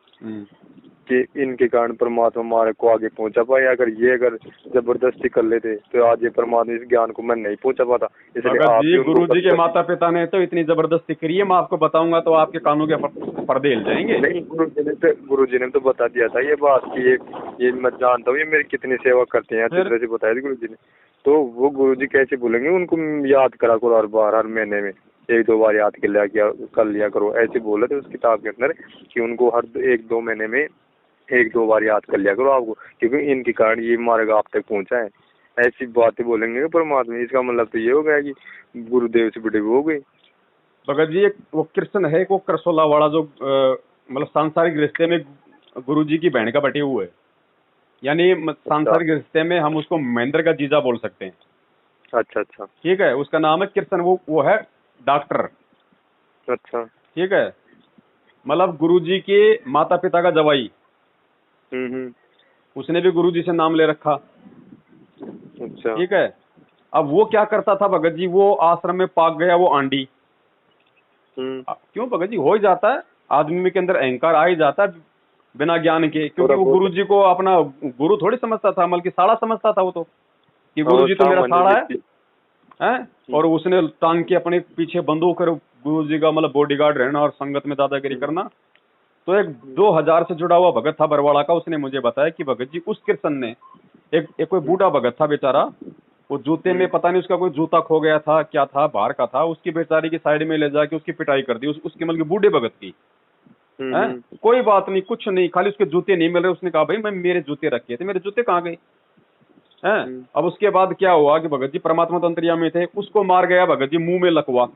कि इनके कारण परमात्मा हमारे को आगे पहुंचा पाए। अगर जबरदस्ती कर लेते तो आज ये परमात्मा इस ज्ञान को मैं नहीं पहुंचा पाता। इसलिए गुरु जी के माता पिता ने तो इतनी जबरदस्ती करी है, मैं आपको बताऊंगा तो आपके कानों के पर्दे हिल जाएंगे। नहीं, गुरु जी ने तो बता दिया था ये बात कि ये मैं जानता हूँ ये मेरी कितनी सेवा करते हैं, अच्छी तरह से बताया था गुरु जी ने। तो वो गुरु जी कैसे भूलेंगे? उनको याद करा करो हर महीने में 1-2 बार याद कर लिया करो, ऐसे बोले थे उस किताब के अंदर कि उनको हर 1-2 महीने में एक दो बार याद कर लिया करो आपको, क्योंकि इनके कारण ये मार्ग आप तक पहुंचा है। ऐसी बातें बोलेंगे कि परमात्मा, इसका मतलब तो ये हो गया कि गुरुदेव से बड़े वो हो गए। भगत जी वो कृष्ण है, वो करसोला वाला जो मतलब सांसारिक रिश्ते में गुरुजी की बहन का बटे हुए है, यानी सांसारिक रिश्ते में हम उसको महेंद्र का जीजा बोल सकते हैं। अच्छा अच्छा ठीक है, उसका नाम है कृष्ण, वो है डॉक्टर। अच्छा ठीक है, मतलब गुरुजी के माता पिता का जवाई। उसने भी गुरुजी से नाम ले रखा। अच्छा ठीक है, अब वो क्या करता था भगत जी, वो आश्रम में पाक गया वो आंडी। क्यों भगत जी, हो ही जाता है आदमी के अंदर, अहंकार आ ही जाता है बिना ज्ञान के, क्योंकि वो गुरुजी को अपना गुरु थोड़ी समझता था, बल्कि साड़ा समझता था वो तो, कि गुरुजी तो मेरा साड़ा है। और उसने टांग के अपने पीछे बंदूक कर गुरुजी का मतलब बॉडीगार्ड रहना और संगत में दादागिरी करना। तो एक 2000 से जुड़ा हुआ भगत था बरवाड़ा का, उसने मुझे बताया कि भगत जी उस कृष्ण ने एक कोई बूढ़ा भगत था बेचारा, वो जूते में पता नहीं उसका कोई जूता खो गया था, क्या था, बाहर का था, उसकी बेचारी की साइड में ले जाके उसकी पिटाई कर दी, उसके मतलब बूढ़े भगत की। कोई बात नहीं, कुछ नहीं, खाली उसके जूते नहीं मिल रहे। उसने कहा भाई मैं मेरे जूते रखे थे, मेरे जूते कहाँ गए हैं। अब उसके बाद क्या हुआ कि भगत जी परमात्मा तंत्रिया में थे, उसको मार गया भगत जी मुंह में लकवा।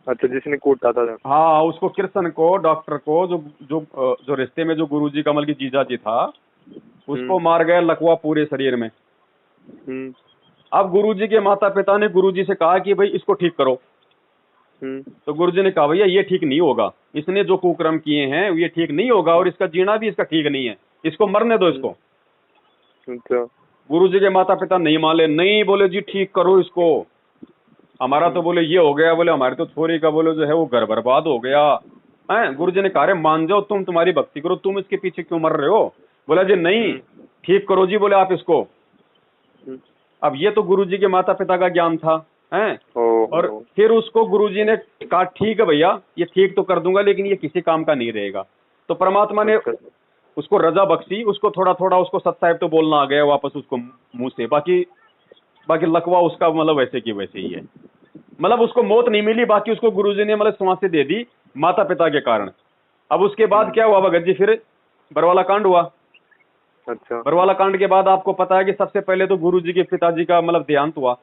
अच्छा, जिसने कूटा था। हाँ, उसको कृष्ण को, डॉक्टर को, जो रिश्ते में जो गुरुजी का मतलब जीजा जी था, उसको मार गया लकवा पूरे शरीर में। अब गुरुजी के माता पिता ने गुरुजी से कहा कि भाई इसको ठीक करो। तो गुरुजी ने कहा भैया ये ठीक नहीं होगा, इसने जो कुकर्म किए हैं ये ठीक नहीं होगा, और इसका जीना भी इसका ठीक नहीं है, इसको मरने दो इसको। गुरुजी के माता पिता नहीं माने, नहीं बोले जी ठीक करो इसको, हमारा तो बोले ये हो गया, बोले हमारी तो छोरी का बोले जो है वो घर बर्बाद हो गया है। गुरुजी ने कहा मान जाओ, तुम तुम्हारी भक्ति करो, तुम इसके पीछे क्यों मर रहे हो। बोला जी नहीं ठीक करो जी, बोले आप इसको। अब ये तो गुरुजी के माता पिता का ज्ञान था हैं। और फिर उसको गुरुजी ने कहा ठीक है भैया ये ठीक तो कर दूंगा, लेकिन ये किसी काम का नहीं रहेगा। तो परमात्मा ने उसको रजा बख्शी, उसको थोड़ा थोड़ा उसको सत साहिब तो बोलना आ गया वापस उसको मुंह से। बाकी लकवा उसका मतलब वैसे की वैसे ही है, मतलब उसको मौत नहीं मिली, बाकी उसको गुरुजी ने मतलब सांसें दे दी माता पिता के कारण। अब उसके बाद क्या हुआ भगत जी, फिर बरवाला कांड हुआ। अच्छा, बरवाला कांड के बाद आपको पता है कि सबसे पहले तो गुरुजी के पिताजी का मतलब देहांत हुआ।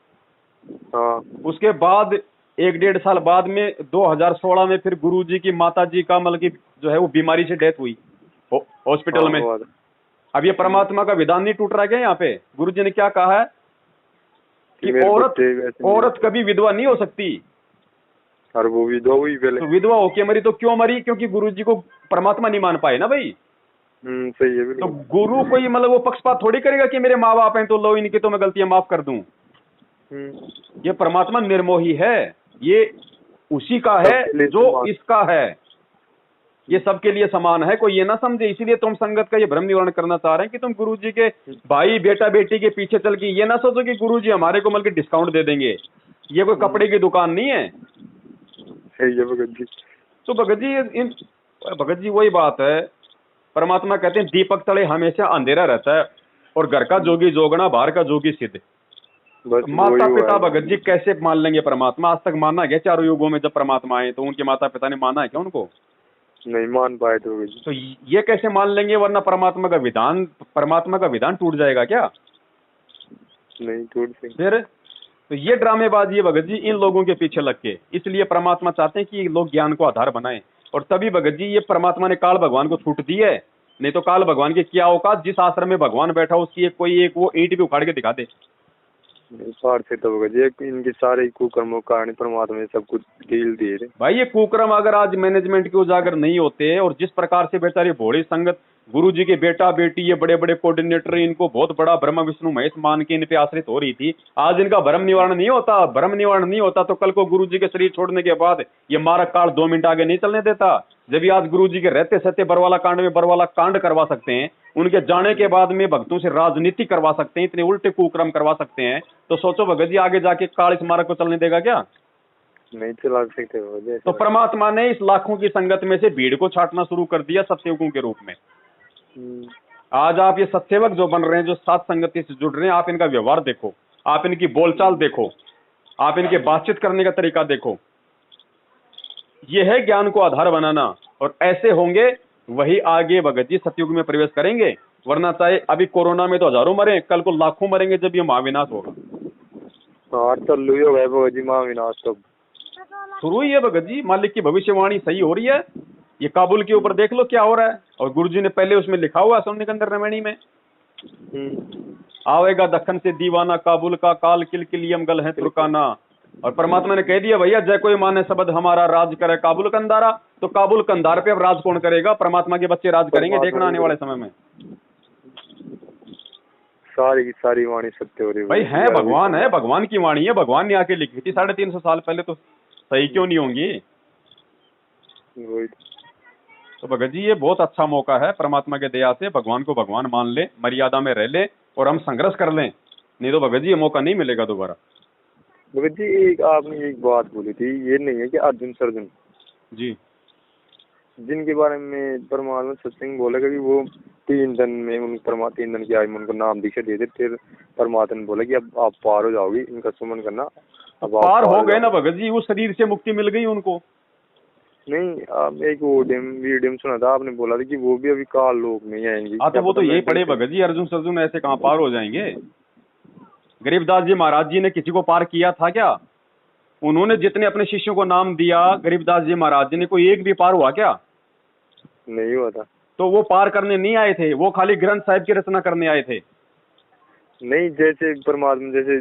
उसके बाद 1-1.5 साल बाद में 2016 में फिर गुरुजी की माताजी का मतलब की जो है वो बीमारी से डेथ हुई हॉस्पिटल में। अब ये परमात्मा का विधान नहीं टूट रहा है क्या यहाँ पे। गुरुजी ने क्या कहा है कि औरत कभी विधवा नहीं हो सकती, और वो विधवा हुई पहले। तो विधवा होके मरी, तो क्यों मरी, क्योंकि गुरुजी को परमात्मा नहीं मान पाए ना भाई। सही है। तो गुरु कोई मतलब वो पक्षपात थोड़ी करेगा कि मेरे माँ बाप हैं तो लो इनकी तो मैं गलतियां माफ कर दूं। ये परमात्मा निर्मोही है, ये उसी का है जो इसका है, ये सबके लिए समान है, कोई ये ना समझे। इसीलिए तुम संगत का ये भ्रम निवारण करना चाह रहे हैं कि तुम गुरुजी के भाई बेटा बेटी के पीछे चल के ये ना सोचो कि गुरुजी हमारे को मतलब डिस्काउंट दे देंगे। ये कोई कपड़े की दुकान नहीं है। सही है भगत जी। तो भगत जी वही बात है, परमात्मा कहते हैं दीपक तले हमेशा अंधेरा रहता है, और घर का जोगी जोगना बाहर का जोगी सिद्ध। माता पिता भगत जी कैसे मान लेंगे परमात्मा। आज तक माना गया चारों युगों में, जब परमात्मा आए तो उनके माता पिता ने माना है क्या उनको, नहीं मान पाए। तो ये कैसे मान लेंगे, वरना परमात्मा का विधान टूट जाएगा क्या। नहीं टूट सकता। फिर तो ये ड्रामेबाजी है भगत जी इन लोगों के पीछे लग के। इसलिए परमात्मा चाहते हैं कि लोग ज्ञान को आधार बनाएं, और तभी भगत जी ये परमात्मा ने काल भगवान को छूट दी है। नहीं तो काल भगवान की क्या औकात, जिस आश्रम में भगवान बैठा उसकी कोई एक वो ईंट भी उखाड़ के दिखा दे। तो इनके सारे कुकर्मों के कारण परमात्मा ने सब कुछ ढील दिए थे भाई। ये कुकर्म अगर आज मैनेजमेंट के उजागर नहीं होते, और जिस प्रकार से बेचारी भोड़ी संगत गुरुजी के बेटा बेटी ये बड़े बड़े कोऑर्डिनेटर इनको बहुत बड़ा ब्रह्मा विष्णु महेश मान के इन पे आश्रित हो रही थी, आज इनका भ्रम निवारण नहीं होता तो कल को गुरुजी के शरीर छोड़ने के बाद ये मारक काल 2 मिनट आगे नहीं चलने देता। जब आज गुरुजी के रहते सत्य बरवाला कांड करवा सकते हैं, उनके जाने के बाद में भक्तों से राजनीति करवा सकते हैं, इतने उल्टे कुकर्म करवा सकते हैं, तो सोचो भगत जी आगे जाके काल इस मारक को चलने देगा क्या। नहीं चला सकते। तो परमात्मा ने इस लाखों की संगत में से भीड़ को छांटना शुरू कर दिया सत्सेवकों के रूप में। आज आप ये सत्सेवक जो बन रहे हैं, जो साथ संगति से जुड़ रहे हैं, आप इनका व्यवहार देखो, आप इनकी बोलचाल देखो, आप इनके बातचीत करने का तरीका देखो। ये है ज्ञान को आधार बनाना, और ऐसे होंगे वही आगे भगत जी सतयुग में प्रवेश करेंगे। वरना चाहे अभी कोरोना में तो हजारों मरे, कल को लाखों मरेंगे जब ये महाविनाश होगा। हाँ चालू ही हो गए भगत जी महाविनाश, तो शुरू ही है भगत जी। मालिक की भविष्यवाणी सही हो रही है। ये काबुल के ऊपर देख लो क्या हो रहा है, और गुरुजी ने पहले उसमें लिखा हुआ है सोने के अंदर रमणी में, आवेगा दखन से दीवाना काबुल का, काल किलकिलियम गल है तुर्काना। और परमात्मा ने कह दिया भैया जय कोई माने शब्द हमारा, राज करे काबुल कंदारा। तो काबुल कंदार पे अब राज कौन करेगा? परमात्मा के बच्चे राज करेंगे, देखना आने वाले समय में। सारी की सारी वाणी सत्य हो रही है भाई है, भगवान है, भगवान की वाणी है, भगवान ने आके लिखी थी 350 साल पहले, तो सही क्यों नहीं होंगी? तो भगत जी ये बहुत अच्छा मौका है, परमात्मा के दया से भगवान को भगवान मान ले, मर्यादा में रह ले और हम संघर्ष कर लें, नहीं तो भगत जी ये मौका नहीं मिलेगा दोबारा। भगत जी एक आपने एक बात बोली थी, ये नहीं है कि अर्जुन सर्जुन जी जिनके बारे में परमात्मा सत्संग बोला कि वो 3 दिन में उन 3 दिन की आयु में उनको नाम दीक्षा दे दे, फिर परमात्मा ने बोला कि अब आप पार हो जाओगी, इनका सुमन करना। अब आप पार हो गए ना भगत जी, उस शरीर से मुक्ति मिल गई उनको। नहीं, आप एक वीडियो सुना था, आपने बोला था कि वो भी अभी काल लोक में आएंगे। तो वो तो यही पड़े भगत जी, अर्जुन सर्जुन ऐसे कहाँ पार हो जाएंगे? गरीबदास जी महाराज जी ने किसी को पार किया था क्या? उन्होंने जितने अपने शिष्यों को नाम दिया गरीबदास जी महाराज जी ने, कोई एक भी पार हुआ क्या? नहीं हुआ था। तो वो पार करने नहीं आए थे, वो खाली ग्रंथ साहिब की रचना करने आए थे। नहीं, जैसे परमात्मा जैसे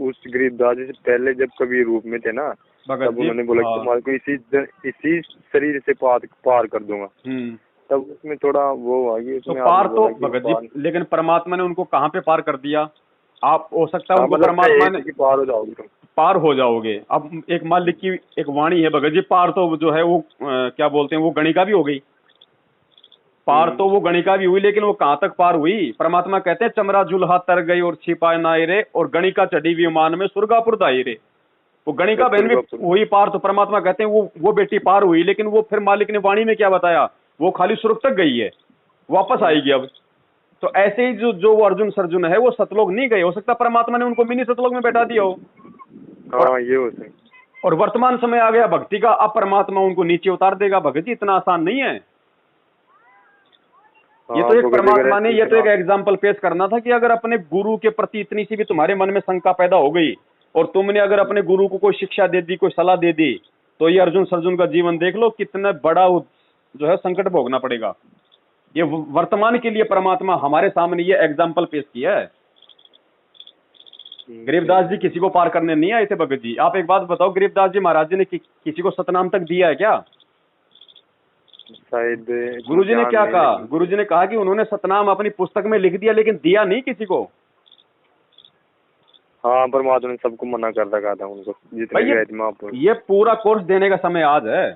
उस गरीबदास जी से पहले जब कभी रूप में थे ना, तब उन्होंने बोला कि तुम्हारे को इसी शरीर से पार कर दूंगा। तब उसमें थोड़ा वो हुआ कि तो पार तो भगत जी, लेकिन परमात्मा ने उनको कहाँ पे पार कर दिया? आप हो सकता है उनको परमात्मा ने पार हो जाओगे, तुम पार हो जाओगे। अब एक मालिक की एक वाणी है भगत जी, पार तो जो है वो क्या बोलते हैं, वो गणिका भी हो गई। पार तो वो गणिका भी हुई, लेकिन वो कहाँ तक पार हुई? परमात्मा कहते हैं चमरा जुल्हा तर गई और छिपाए नाए रे, और गणिका चढ़ी विमान में सुरगापुर दाई रे। वो गणिका बहन भी हुई पार, तो परमात्मा कहते हैं वो बेटी पार हुई, लेकिन वो फिर मालिक ने वाणी में क्या बताया, वो खाली सुर्ग तक गई है, वापस आएगी अब। तो ऐसे ही जो वो अर्जुन सर्जुन है वो सतलोक नहीं गए, हो सकता परमात्मा ने उनको मिनी सतलोक में बैठा दिया हो। हाँ, ये हो सकता। और वर्तमान समय आ गया भक्ति का, अब परमात्मा उनको नीचे उतार देगा। भगत जी इतना आसान नहीं है। ये तो एक परमात्मा ने ये तो एक एग्जाम्पल पेश करना था कि अगर अपने गुरु के प्रति इतनी सी भी तुम्हारे मन में शंका पैदा हो गई और तुमने अगर अपने गुरु को कोई शिक्षा दे दी, कोई सलाह दे दी, तो ये अर्जुन सर्जुन का जीवन देख लो, कितना बड़ा जो है संकट भोगना पड़ेगा। ये वर्तमान के लिए परमात्मा हमारे सामने ये एग्जाम्पल पेश किया है। गरीबदास जी किसी को पार करने नहीं आए थे भगत जी। आप एक बात बताओ, गरीबदास जी महाराज जी ने किसी को सतनाम तक दिया है क्या? शायद गुरुजी ने क्या कहा? गुरुजी ने कहा कि उन्होंने सतनाम अपनी पुस्तक में लिख दिया, लेकिन दिया नहीं किसी को। हाँ, परमात्मा ने सबको मना कर रखा था उनको, जितने ये पूरा कोर्स देने का समय आज है।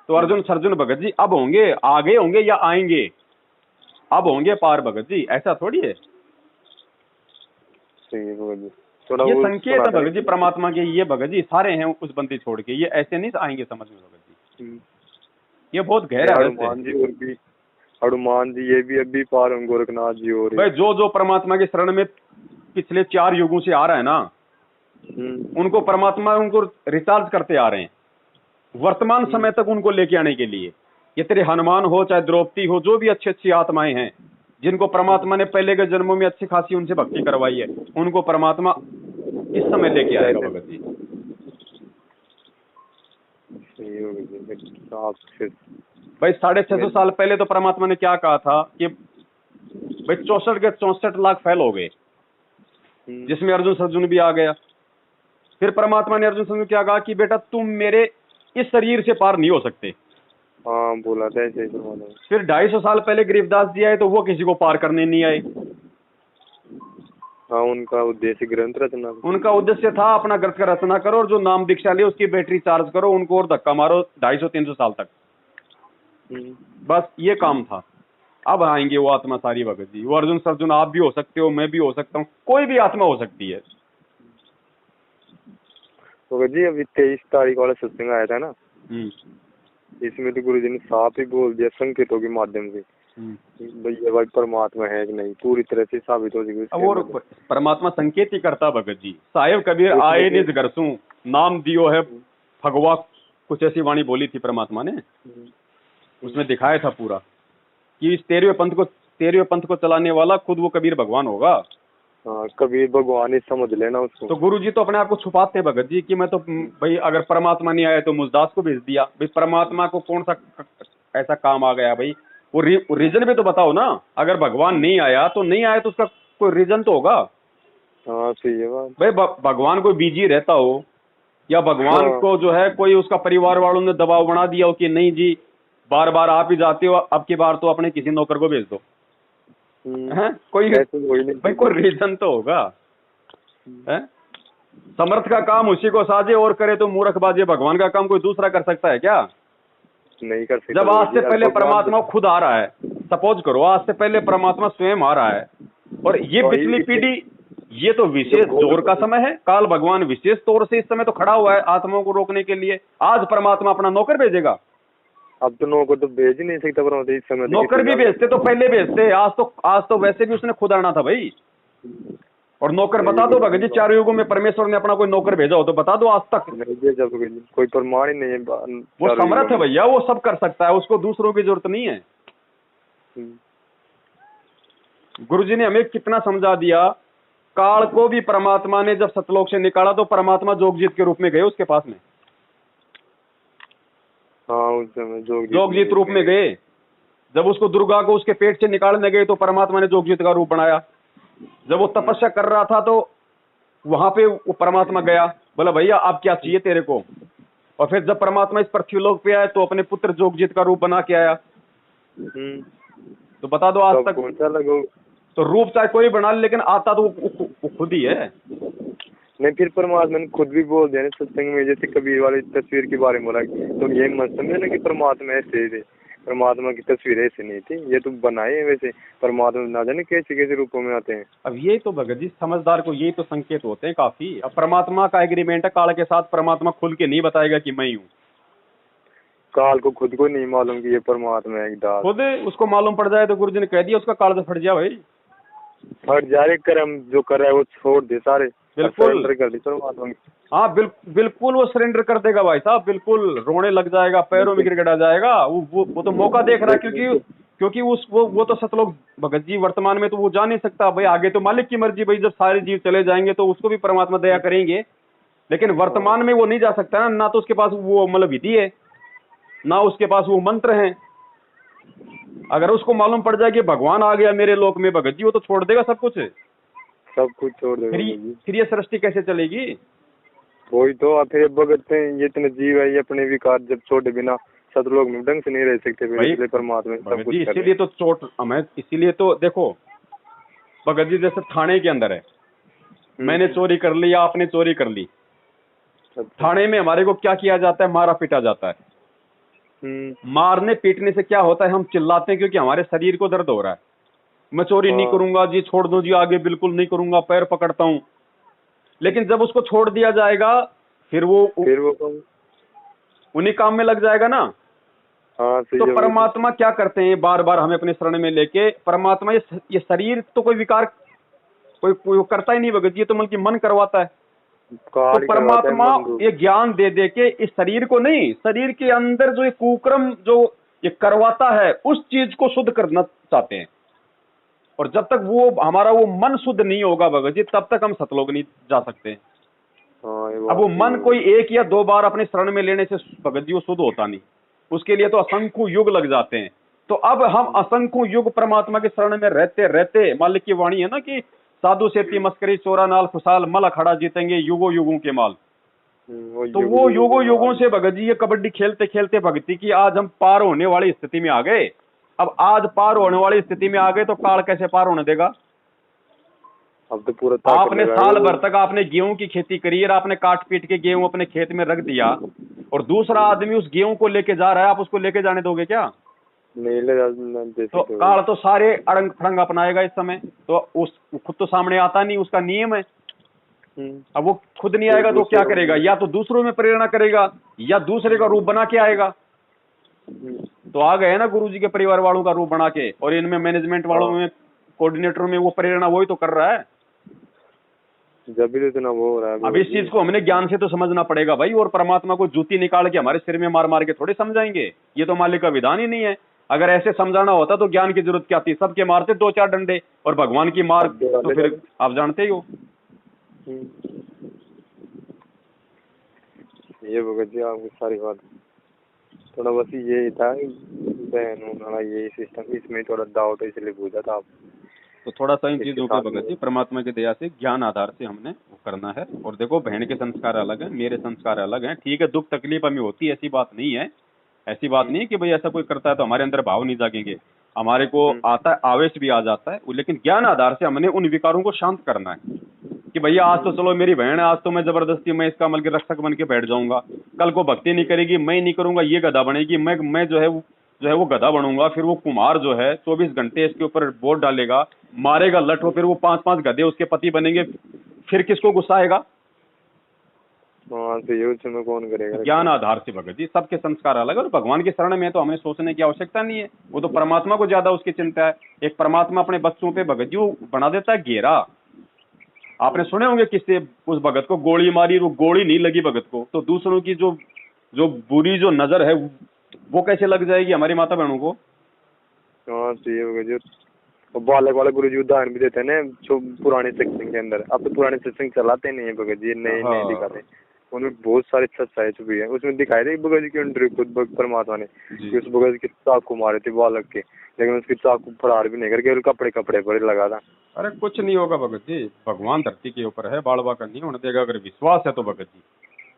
तो अर्जुन सर्जुन भगत जी अब होंगे, आगे होंगे या आएंगे, अब होंगे पार भगत जी, ऐसा थोड़ी है। ये संकेत है भगत जी परमात्मा के, ये भगत जी सारे हैं उस बंदी छोड़ के, ये ऐसे नहीं आएंगे समझ में भगत जी। ये बहुत गहरा है। हनुमान जी ये भी अभी पार होंगे, गोरखनाथ जी हो रहे भाई जो परमात्मा के शरण में पिछले 4 युगों से आ रहा है ना, उनको परमात्मा उनको रिचार्ज करते आ रहे हैं वर्तमान समय तक उनको लेके आने के लिए। ये तेरे हनुमान हो चाहे द्रौपदी हो, जो भी अच्छी अच्छी आत्माएं हैं जिनको परमात्मा ने पहले के जन्मों में अच्छी खासी उनसे भक्ति करवाई है, उनको परमात्मा इस समय लेके आएगा भगत जी। भाई 650 साल पहले तो परमात्मा ने क्या कहा था कि भाई 64 के 64 लाख फैल हो गए, जिसमें अर्जुन सर्जुन भी आ गया। फिर परमात्मा ने अर्जुन सर्जुन क्या कहा कि बेटा तुम मेरे इस शरीर से पार नहीं हो सकते। हाँ, बोला था ऐसे। फिर 250 साल पहले गरीबदास जी आए तो वो किसी को पार करने नहीं आए। हाँ, उनका उद्देश्य ग्रंथ रचना, उनका उद्देश्य था अपना ग्रंथ का रचना करो और जो नाम दीक्षा ले उसकी बैटरी चार्ज करो, उनको और धक्का मारो 250-300 साल तक, बस ये काम था। अब आएंगे वो आत्मा सारी भगत जी, वो अर्जुन सर्जुन आप भी हो सकते हो, मैं भी हो सकता हूँ, कोई भी आत्मा हो सकती है। भगत जी अभी 23 तारीख वाला सत्संग आया था ना, इसमें तो गुरुजी ने साफ ही बोल दिया संकेतों के माध्यम से भैया भाई परमात्मा है कि नहीं, पूरी तरह से साबित हो जाएगी। और परमात्मा संकेत ही करता भगत जी। साहेब कबीर आए निज घरसू नाम दियो है भगवा, कुछ ऐसी वाणी बोली थी परमात्मा ने। उसमें दिखाया था पूरा कि इस 13वें पंथ को चलाने वाला खुद वो कबीर भगवान होगा। हाँ, कबीर भगवान ही समझ लेना उसको। तो गुरु जी तो अपने आप को छुपाते हैं भगत जी कि मैं तो भाई अगर परमात्मा नहीं आया तो मुझदास को भेज दिया। भाई परमात्मा को कौन सा ऐसा काम आ गया भाई? वो रीजन भी तो बताओ ना। अगर भगवान नहीं आया तो नहीं आया तो उसका कोई रीजन तो होगा। हाँ सही है बात। भाई भगवान कोई बिजी रहता हो या भगवान हाँ। को जो है कोई उसका परिवार वालों ने दबाव बना दिया हो कि नहीं जी बार बार आप ही जाते हो, अब की बार तो अपने किसी नौकर को भेज दो। कोई भाई कोई रीजन तो होगा। समर्थ का काम उसी को साजे और करे तो मूर्खबाजी। भगवान का काम कोई दूसरा कर सकता है क्या? नहीं कर सकता। जब आज से पहले परमात्मा खुद आ रहा है, सपोज करो आज से पहले परमात्मा स्वयं आ रहा है और ये पिछली पीढ़ी, ये तो विशेष जोर का समय है। काल भगवान विशेष तौर से इस समय तो खड़ा हुआ है आत्माओं को रोकने के लिए। आज परमात्मा अपना नौकर भेजेगा। अब तो नौकर तो भेज ही नहीं सकता परमात्मा इस समय। नौकर भी भेजते तो पहले भेजते। आज तो वैसे भी उसने खुद आना था भाई। और नौकर बता दो भगत जी, चारों युगों में परमेश्वर ने अपना कोई नौकर भेजा हो तो बता दो आज तक। नहीं भेजा कोई प्रमाण ही नहीं है। वो समर्थ है भैया, वो सब कर सकता है, उसको दूसरों की जरूरत नहीं है। गुरुजी ने हमें कितना समझा दिया। काल को भी परमात्मा ने जब सतलोक से निकाला तो परमात्मा जोगजीत के रूप में गए उसके पास में। हाँ उस समय जोगजीत रूप में गए। जब उसको दुर्गा को उसके पेट से निकालने गए तो परमात्मा ने जोगजीत का रूप बनाया। जब वो तपस्या कर रहा था तो वहां पे वो परमात्मा गया, बोला भैया अब क्या चाहिए तेरे को। और फिर जब परमात्मा इस पृथ्वीलोक पे आया तो अपने पुत्र जोगजीत का रूप बना के आया। तो बता दो आज तक कौन सा लगो? तो रूप चाहे कोई बना ले लेकिन आता तो वो खुद ही है। नहीं फिर परमात्मा ने खुद भी बोल दिया सत्संग में, जैसे कबीर वाली तस्वीर के बारे में बोला तुम ये मत समझे ना कि परमात्मा ऐसे थे। परमात्मा की तस्वीर ऐसे नहीं थी, ये तो बनाए हैं वैसे। परमात्मा ना जाने कैसे कैसे रूपों में आते हैं। अब यही तो भगत जी समझदार को यही तो संकेत होते हैं काफी। अब परमात्मा का एग्रीमेंट है काल के साथ, परमात्मा खुल के नहीं बताएगा कि मैं ही हूँ। काल को खुद को नहीं मालूम कि ये परमात्मा है। खुद उसको मालूम पड़ जाए तो गुरुजी ने कह दिया उसका काल तो फट जाए भाई। फट जाए, कर्म जो कर रहा है वो छोड़ दे सारे। बिल्कुल कर दे परमात्मा। हाँ बिल्कुल वो सरेंडर कर देगा भाई साहब। बिल्कुल रोने लग जाएगा, पैरों में गिड़गिड़ा जाएगा। वो तो मौका देख रहा है क्योंकि वो तो सतलोक भगत जी वर्तमान में तो वो जा नहीं सकता भाई। आगे तो मालिक की मर्जी भाई, जब सारे जीव चले जाएंगे तो उसको भी परमात्मा दया करेंगे। लेकिन वर्तमान में वो नहीं जा सकता ना तो उसके पास वो मतलब विधि है ना उसके पास वो मंत्र हैं। अगर उसको मालूम पड़ जाए कि भगवान आ गया मेरे लोक में भगत जी, वो तो छोड़ देगा सब कुछ छोड़ देगा। फिर ये सृष्टि कैसे चलेगी? वही तो फिर भगत ये इतने जीव है, ये अपने विकार जब छोड़े बिना सतलोक में ढंग से नहीं रह सकते। इसलिए परमात्मा सब कुछ इसीलिए तो चोट हमें। इसीलिए तो देखो भगत जी जैसे थाने के अंदर है, मैंने चोरी कर ली या आपने चोरी कर ली, थाने में हमारे को क्या किया जाता है? मारा पीटा जाता है। मारने पीटने से क्या होता है? हम चिल्लाते हैं क्योंकि हमारे शरीर को दर्द हो रहा है। मैं चोरी नहीं करूंगा जी, छोड़ दो जी, आगे बिल्कुल नहीं करूंगा, पैर पकड़ता हूं। लेकिन जब उसको छोड़ दिया जाएगा फिर वो उन्हीं काम में लग जाएगा ना। हाँ, तो परमात्मा क्या करते हैं? बार बार हमें अपने शरण में लेके परमात्मा ये शरीर तो कोई विकार कोई करता ही नहीं भगत जी, तो बल्कि मन करवाता है। तो परमात्मा ये ज्ञान दे दे के इस शरीर को नहीं, शरीर के अंदर जो ये कुकर्म जो ये करवाता है उस चीज को शुद्ध करना चाहते हैं। और जब तक वो हमारा वो मन शुद्ध नहीं होगा भगत जी, तब तक हम सतलोक नहीं जा सकते। अब वो मन कोई एक या दो बार अपने शरण में लेने से भगत जी वो शुद्ध होता नहीं, उसके लिए तो असंख्य युग लग जाते हैं। तो अब हम असंख्य युग परमात्मा के शरण में रहते रहते, मालिक की वाणी है ना कि साधु सेती मस्करी चोरा नाल खुशाल मल अखाड़ा जीतेंगे युगों युगों के माल। तो वो युगों युगों से भगत जी ये कबड्डी खेलते खेलते भक्ति की आज हम पार होने वाली स्थिति में आ गए। अब आज पार होने वाली स्थिति में आ गए तो काल कैसे पार होने देगा? अब तो पूरा आपने साल भर तक आपने गेहूं की खेती करी और आपने काट पीट के गेहूं अपने खेत में रख दिया और दूसरा आदमी उस गेहूं को लेके जा रहा है, आप उसको लेके जाने दोगे क्या? नहीं ले जा। तो काल तो सारे अड़ंग फड़ंग अपनाएगा इस समय। तो उस खुद तो सामने आता नहीं, उसका नियम है। अब वो खुद नहीं आएगा तो क्या करेगा? या तो दूसरों में प्रेरणा करेगा या दूसरे का रूप बना के आएगा। तो आ गए ना गुरुजी के परिवार वालों का रूप बना के, और इनमें मैनेजमेंट वालों में कोऑर्डिनेटर में वो प्रेरणा वही तो कर रहा है। जब भी तो इतना वो हो रहा है अब इस चीज को हमने ज्ञान से तो समझना पड़ेगा भाई, और परमात्मा को जूती निकाल के हमारे सिर में मार मार के थोड़े समझाएंगे, ये तो मालिक का विधान ही नहीं है। अगर ऐसे समझाना होता तो ज्ञान की जरूरत क्या थी, सबके मारते 2-4 डंडे, और भगवान की मार तो फिर आप जानते ही हो। ये भगत जी आपकी सारी बात, थोड़ा बस ये था बहन होना ये सिस्टम, इसमें थोड़ा डाउट है इसलिए पूछा था आप। तो थोड़ा सा इन चीजों को भगत जी परमात्मा की दया से ज्ञान आधार से हमने वो करना है। और देखो बहन के संस्कार अलग हैं, मेरे संस्कार अलग हैं, ठीक है, दुख तकलीफ हमें होती है, ऐसी बात नहीं है, ऐसी बात नहीं है कि भाई ऐसा कोई करता है तो हमारे अंदर भाव नहीं जागेंगे, हमारे को आता है, आवेश भी आ जाता है, लेकिन ज्ञान आधार से हमने उन विकारों को शांत करना है कि भैया आज तो चलो मेरी बहन है, आज तो मैं जबरदस्ती मैं इसका के रक्षक बन के बैठ जाऊंगा, कल को भक्ति नहीं करेगी, मैं नहीं करूंगा, ये गधा बनेगी, मैं जो है वो गधा बनूंगा, फिर वो कुमार जो है 24 घंटे इसके ऊपर वोट डालेगा, मारेगा लठ, फिर वो 5-5 गधे उसके पति बनेंगे, फिर किसको गुस्सा आएगा? तो ये कौन करेगा? ज्ञान आधार से भगत जी सबके संस्कार अलग है, और भगवान की शरण में तो हमें सोचने की आवश्यकता नहीं है, वो तो परमात्मा को ज्यादा उसकी चिंता है। एक परमात्मा अपने बच्चों पे भगत जी वो बना देता है घेरा। आपने सुने होंगे किससे उस भगत को गोली मारी, वो गोली नहीं लगी भगत को, तो दूसरों की जो जो बुरी जो नजर है वो कैसे लग जाएगी हमारी माता बहनों को? हाँ चाहिए भगत जी। और बालक वाला गुरु जी उदाहरण भी देते हैं ना जो पुराने सत्संग के अंदर, अब तो पुराने सत्संग चलाते नहीं है भगत जी, नए नए दिखाते, उनमें बहुत सारी सच्चाई छुपी है। उसमें दिखाई थे भगत जी के अंदर खुद परमात्मा ने कि उस भगत की चाकू मारे थे बालक के, लेकिन उसकी चाकू फरार भी नहीं करके कपड़े कपड़े पर लगा था। अरे कुछ नहीं होगा भगत जी, भगवान धरती के ऊपर है, बाड़वा का नहीं होने देगा अगर विश्वास है तो भगत जी।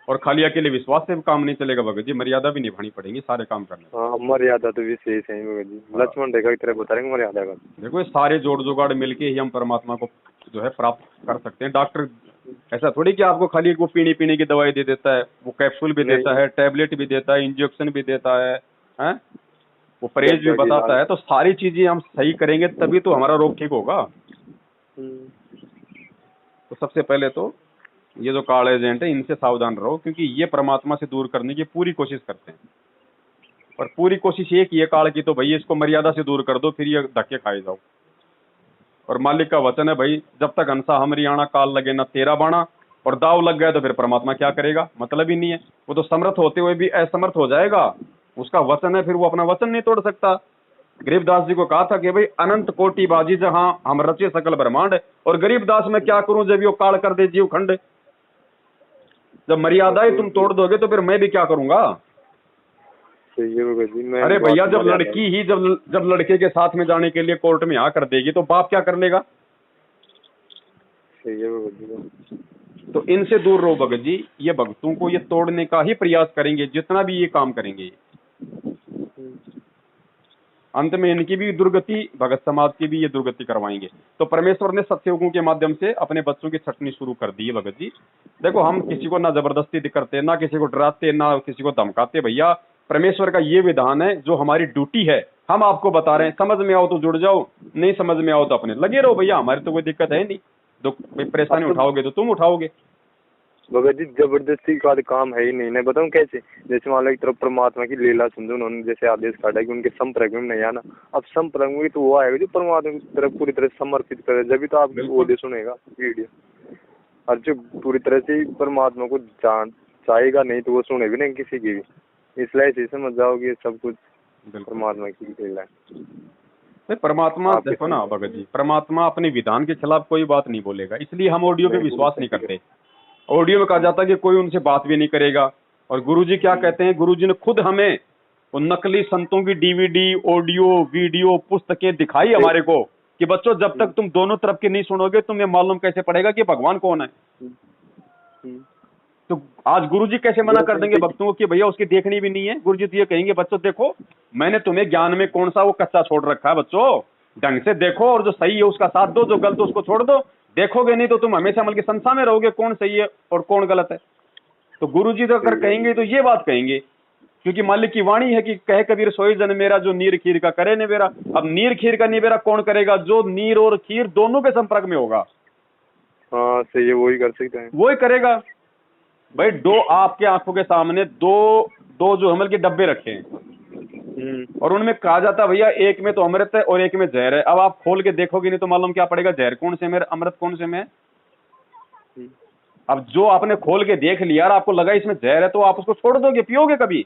और खाली अकेले विश्वास से काम नहीं चलेगा भगत जी, मर्यादा भी निभानी पड़ेगी सारे काम करने। हाँ मर्यादा तो विशेष है भगत जी, लक्ष्मण रेखा की तरह बता रहे मर्यादा का। देखो ये सारे जोड़ जुगाड़ मिलके ही हम परमात्मा को जो है प्राप्त कर सकते हैं। डॉक्टर ऐसा थोड़ी कि आपको खाली वो पीने की दवाई दे देता है, वो कैप्सूल भी देता है, टैबलेट भी देता है, इंजेक्शन भी देता है, वो परहेज भी बताता है। तो सारी चीजें हम सही करेंगे तभी तो हमारा रोग ठीक होगा। तो सबसे पहले तो ये जो काल एजेंट है इनसे सावधान रहो, क्योंकि ये परमात्मा से दूर करने की पूरी कोशिश करते हैं, और पूरी कोशिश ये की है काल की तो भाई इसको मर्यादा से दूर कर दो, फिर ये धक्के खाए जाओ। और मालिक का वचन है भाई, जब तक हंसा हमरी आना काल लगे ना तेरा बाणा, और दाव लग गया तो फिर परमात्मा क्या करेगा, मतलब ही नहीं है। वो तो समर्थ होते हुए भी असमर्थ हो जाएगा, उसका वचन है, फिर वो अपना वचन नहीं तोड़ सकता। गरीबदास जी को कहा था कि भाई अनंत कोटि बाजी जहां हम रचे सकल ब्रह्मांड, और गरीबदास मैं क्या करूं जब यो काल कर दे जीव खंड। जब मर्यादाएं तुम तोड़ दोगे तो फिर मैं भी क्या करूंगा? अरे भैया जब लड़की ही जब लड़के के साथ में जाने के लिए कोर्ट में हाँ कर देगी तो बाप क्या कर लेगा? तो इनसे दूर रहो भगत जी, ये भक्तों को ये तोड़ने का ही प्रयास करेंगे जितना भी ये काम करेंगे। अंत में इनकी भी दुर्गति, भगत समाज की भी ये दुर्गति करवाएंगे। तो परमेश्वर ने सत्संगों के माध्यम से अपने बच्चों की छटनी शुरू कर दी है भगत जी। देखो हम किसी को ना जबरदस्ती करते, ना किसी को डराते, ना किसी को धमकाते। भैया परमेश्वर का ये विधान है, जो हमारी ड्यूटी है हम आपको बता रहे हैं। समझ में आओ तो जुड़ जाओ, नहीं समझ में आओ तो अपने लगे रहो। भैया हमारी तो कोई दिक्कत है नहीं, दुख परेशानी उठाओगे तो तुम उठाओगे। भगत जी जबरदस्ती का काम है ही नहीं। मैं बताऊं कैसे, जैसे मान लो एक तरफ परमात्मा की लीला समझो, उन्होंने जैसे आदेश काटा कि उनके संपर्क में नहीं आना। अब संपर्क में तो वो आएगा जो परमात्मा की तरफ पूरी तरह समर्पित करे, जब तो आप वो दे सुनेगा वीडियो। और जो पूरी तरह से परमात्मा को जान चाहेगा नहीं तो वो सुने भी नहीं किसी की भी। इसलिए ऐसे समझ जाओ कि सब कुछ परमात्मा की लीला है। परमात्मा देखो ना भगत जी, परमात्मा अपने विधान के खिलाफ कोई बात नहीं बोलेगा, इसलिए हम ऑडियो पे विश्वास नहीं करते। ऑडियो में कहा जाता है कि कोई उनसे बात भी नहीं करेगा। और गुरुजी क्या कहते हैं, गुरुजी ने खुद हमें उन नकली संतों की डीवीडी, ऑडियो, वीडियो, पुस्तकें दिखाई हमारे को कि बच्चों जब तक तुम दोनों तरफ के नहीं सुनोगे तुम्हें मालूम कैसे पड़ेगा कि भगवान कौन है। तो आज गुरुजी कैसे मना कर देंगे भक्तों को कि भैया उसकी देखनी भी नहीं है? गुरुजी तो ये कहेंगे बच्चों देखो मैंने तुम्हें ज्ञान में कौन सा वो कच्चा छोड़ रखा है, बच्चों ढंग से देखो और जो सही है उसका साथ दो, जो गलत है उसको छोड़ दो। देखोगे नहीं तो तुम हमेशा अमल की संसार में रहोगे, कौन सही है और कौन गलत है। तो गुरुजी तो अगर कहेंगे तो ये बात कहेंगे, क्योंकि मालिक की वाणी है कि कहे कबीर सोई जन मेरा, जो नीर खीर का करे निबेरा। अब नीर खीर का निबेरा कौन करेगा? जो नीर और खीर दोनों के संपर्क में होगा। हाँ सही है, वही कर सकते हैं, वही करेगा। भाई दो आपके आंखों के सामने दो जो अमल के डब्बे रखे हैं और उनमें कहा जाता भैया एक में तो अमृत है और एक में जहर है। अब आप खोल के देखोगे नहीं तो मालूम क्या पड़ेगा जहर कौन से में, अमृत कौन से में है? अब जो आपने खोल के देख लिया और आपको लगा इसमें जहर है तो आप उसको छोड़ दोगे, पियोगे कभी?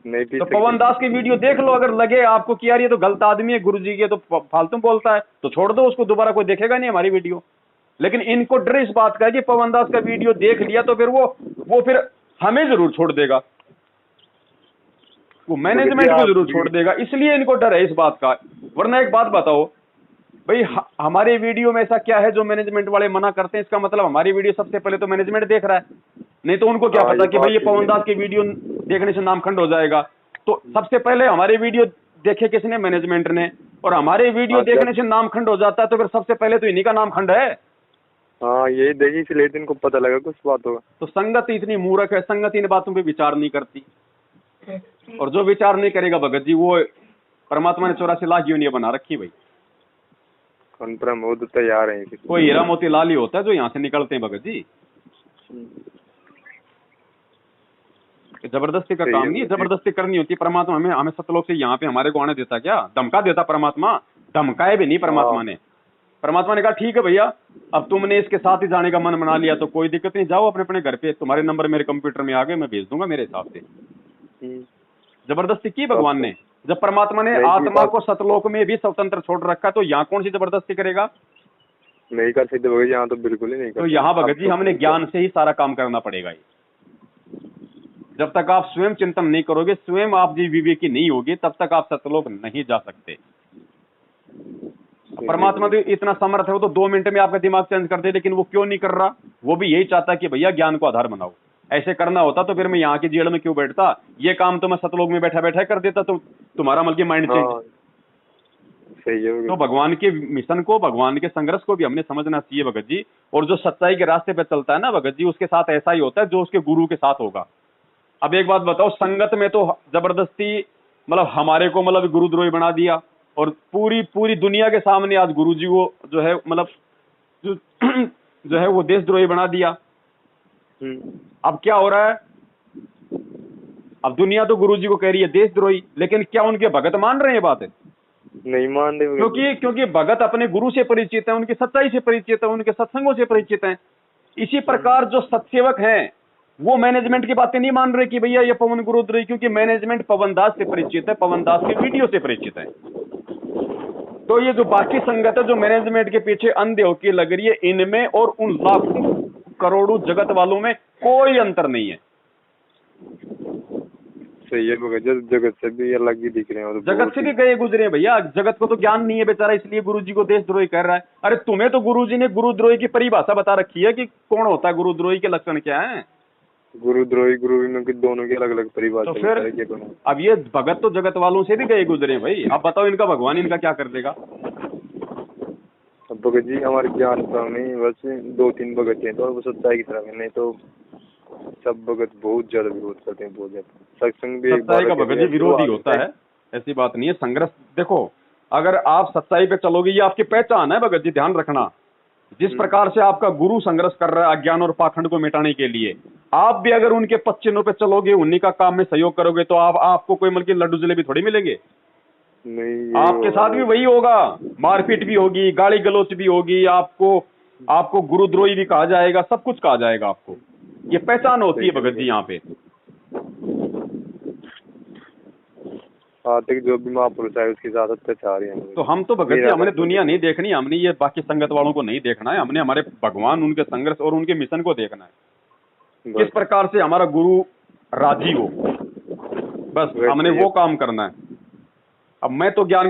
नहीं पी तो सकते। पवन दास की वीडियो देख लो, अगर लगे आपको कि यार ये तो गलत आदमी है, गुरुजी के तो फालतू बोलता है, तो छोड़ दो उसको, दोबारा कोई देखेगा नहीं हमारी वीडियो। लेकिन इनको डर इस बात का है कि पवन दास का वीडियो देख लिया तो फिर वो फिर हमें जरूर छोड़ देगा, वो मैनेजमेंट को जरूर छोड़ देगा, इसलिए इनको डर है इस बात का। वरना एक बात बताओ भाई, हमारे वीडियो में ऐसा क्या है जो मैनेजमेंट वाले मना करते हैं? इसका मतलब हमारी वीडियो सबसे पहले तो मैनेजमेंट देख रहा है, नहीं तो उनको क्या पता कि भाई ये पवन दास की वीडियो देखने से नामखंड हो जाएगा। तो सबसे पहले हमारे वीडियो देखे किसने? मैनेजमेंट ने। और हमारे वीडियो देखने से नामखंड हो जाता है तो फिर सबसे पहले तो इन्हीं का नामखंड है। हाँ यही देखी, इसलिए इनको पता लगा कुछ बात होगा। तो संगत इतनी मूर्ख है, संगत इन बातों पे विचार नहीं करती, और जो विचार नहीं करेगा भगत जी, वो परमात्मा ने 84 लाख यूनियन बना रखी भाई। कन्फर्म वो तो तैयार है। कोई हीरा मोती लाल ही होता है जो यहाँ से निकलते हैं भगत जी, जबरदस्ती का काम नहीं है, जबरदस्ती करनी होती है। परमात्मा हमें सतलोक से यहाँ पे हमारे को आने देता क्या? धमका देता परमात्मा? धमकाए भी नहीं परमात्मा ने। परमात्मा ने कहा ठीक है भैया, अब तुमने इसके साथ ही जाने का मन बना लिया तो कोई दिक्कत नहीं, जाओ अपने अपने घर पे, तुम्हारे नंबर मेरे कंप्यूटर में आ गए, मैं भेज दूंगा मेरे हिसाब से। जबरदस्ती की भगवान ने? जब परमात्मा ने आत्मा को सतलोक में भी स्वतंत्र छोड़ रखा तो यहाँ कौन सी जबरदस्ती करेगा? नहीं कर सकते भगत जी, यहाँ तो बिल्कुल ही नहीं कर। तो यहाँ भगत जी हमने ज्ञान से ही सारा काम करना पड़ेगा। जब तक आप स्वयं चिंतन नहीं करोगे, स्वयं आप जी विवेकी नहीं होगी, तब तक आप सतलोक नहीं जा सकते। परमात्मा तो इतना समर्थ है, वो तो 2 मिनट में आपका दिमाग चेंज कर दे, लेकिन वो क्यों नहीं कर रहा? वो भी यही चाहता है कि भैया ज्ञान को आधार बनाओ। ऐसे करना होता तो फिर मैं यहाँ की जेल में क्यों बैठता? ये काम तो मैं सतलोक में बैठा बैठा कर देता, तो तुम्हारा मतलब माइंड चेंज। सही है। तो भगवान के मिशन को, भगवान के संघर्ष को भी हमने समझना चाहिए भगत जी। और जो सच्चाई के रास्ते पे चलता है ना भगत जी, उसके साथ ऐसा ही होता है जो उसके गुरु के साथ होगा। अब एक बात बताओ, संगत में तो जबरदस्ती मतलब हमारे को मतलब गुरुद्रोही बना दिया, और पूरी दुनिया के सामने आज गुरुजी को जो है मतलब जो है वो देशद्रोही बना दिया। अब क्या हो रहा है? अब दुनिया तो गुरुजी को कह रही है देशद्रोही, लेकिन क्या उनके भगत मान रहे हैं बात? नहीं मान रहे, क्योंकि भगत अपने गुरु से परिचित है, उनकी सच्चाई से परिचित है, उनके सत्संगों से परिचित है। इसी प्रकार जो सत्सेवक हैं वो मैनेजमेंट की बातें नहीं मान रहे कि भैया ये पवन गुरुद्रोही, क्योंकि मैनेजमेंट पवन दास से परिचित है, पवन दास के वीडियो से परिचित है। तो ये जो बाकी संगत है जो मैनेजमेंट के पीछे अंधे होकर लग रही है, इनमें और उन लाखों करोड़ों जगत वालों में कोई अंतर नहीं है। सही है, जगत से भी अलग ही दिख रहे हैं, जगत से भी गए गुजरे भैया। जगत को तो ज्ञान नहीं है बेचारा, इसलिए गुरुजी को देशद्रोही कर रहा है। अरे तुम्हें तो गुरुजी ने गुरुद्रोही की परिभाषा बता रखी है कि कौन होता है गुरुद्रोही, के लक्षण क्या है। गुरुद्रोही गुरु दोनों की अलग अलग परिभाषा। तो फिर अब ये भगत तो जगत वालों से भी गए गुजरे भाई। अब बताओ इनका भगवान इनका क्या कर देगा? भगत जी हमारे ज्ञान में बस 2-3 भगत हैं, तो वो सच्चाई की तरफ है, नहीं तो सब भगत बहुत ज्यादा विरोध करते हैं, बहुत ज्यादा। सत्संग भी सच्चाई का भगत जी विरोधी होता है, ऐसी बात नहीं है। संघर्ष देखो, अगर आप सच्चाई पे चलोगे, ये आपकी पहचान है भगत जी, ध्यान रखना। जिस प्रकार से आपका गुरु संघर्ष कर रहा है अज्ञान और पाखंड को मिटाने के लिए, आप भी अगर उनके पथ चिन्हों पे चलोगे, उन्हीं का काम में सहयोग करोगे, तो आपको कोई मतलब लड्डू जलेबी थोड़ी मिलेंगे। नहीं, आपके साथ भी वही होगा, मारपीट भी होगी, गाली गलौच भी होगी, आपको गुरुद्रोही भी कहा जाएगा, सब कुछ कहा जाएगा आपको। ये पहचान होती है भगत जी यहाँ पे। तक जो भी महापुरुष है उसके साथ अत्याचार है। तो हम तो भगत जी हमने दुनिया नहीं देखनी, हमने ये बाकी संगत वालों को नहीं देखना है, हमने हमारे भगवान उनके संघर्ष और उनके मिशन को देखना है, किस प्रकार से हमारा गुरु राजी हो, बस हमने वो काम करना है। अब मैं तो ज्ञान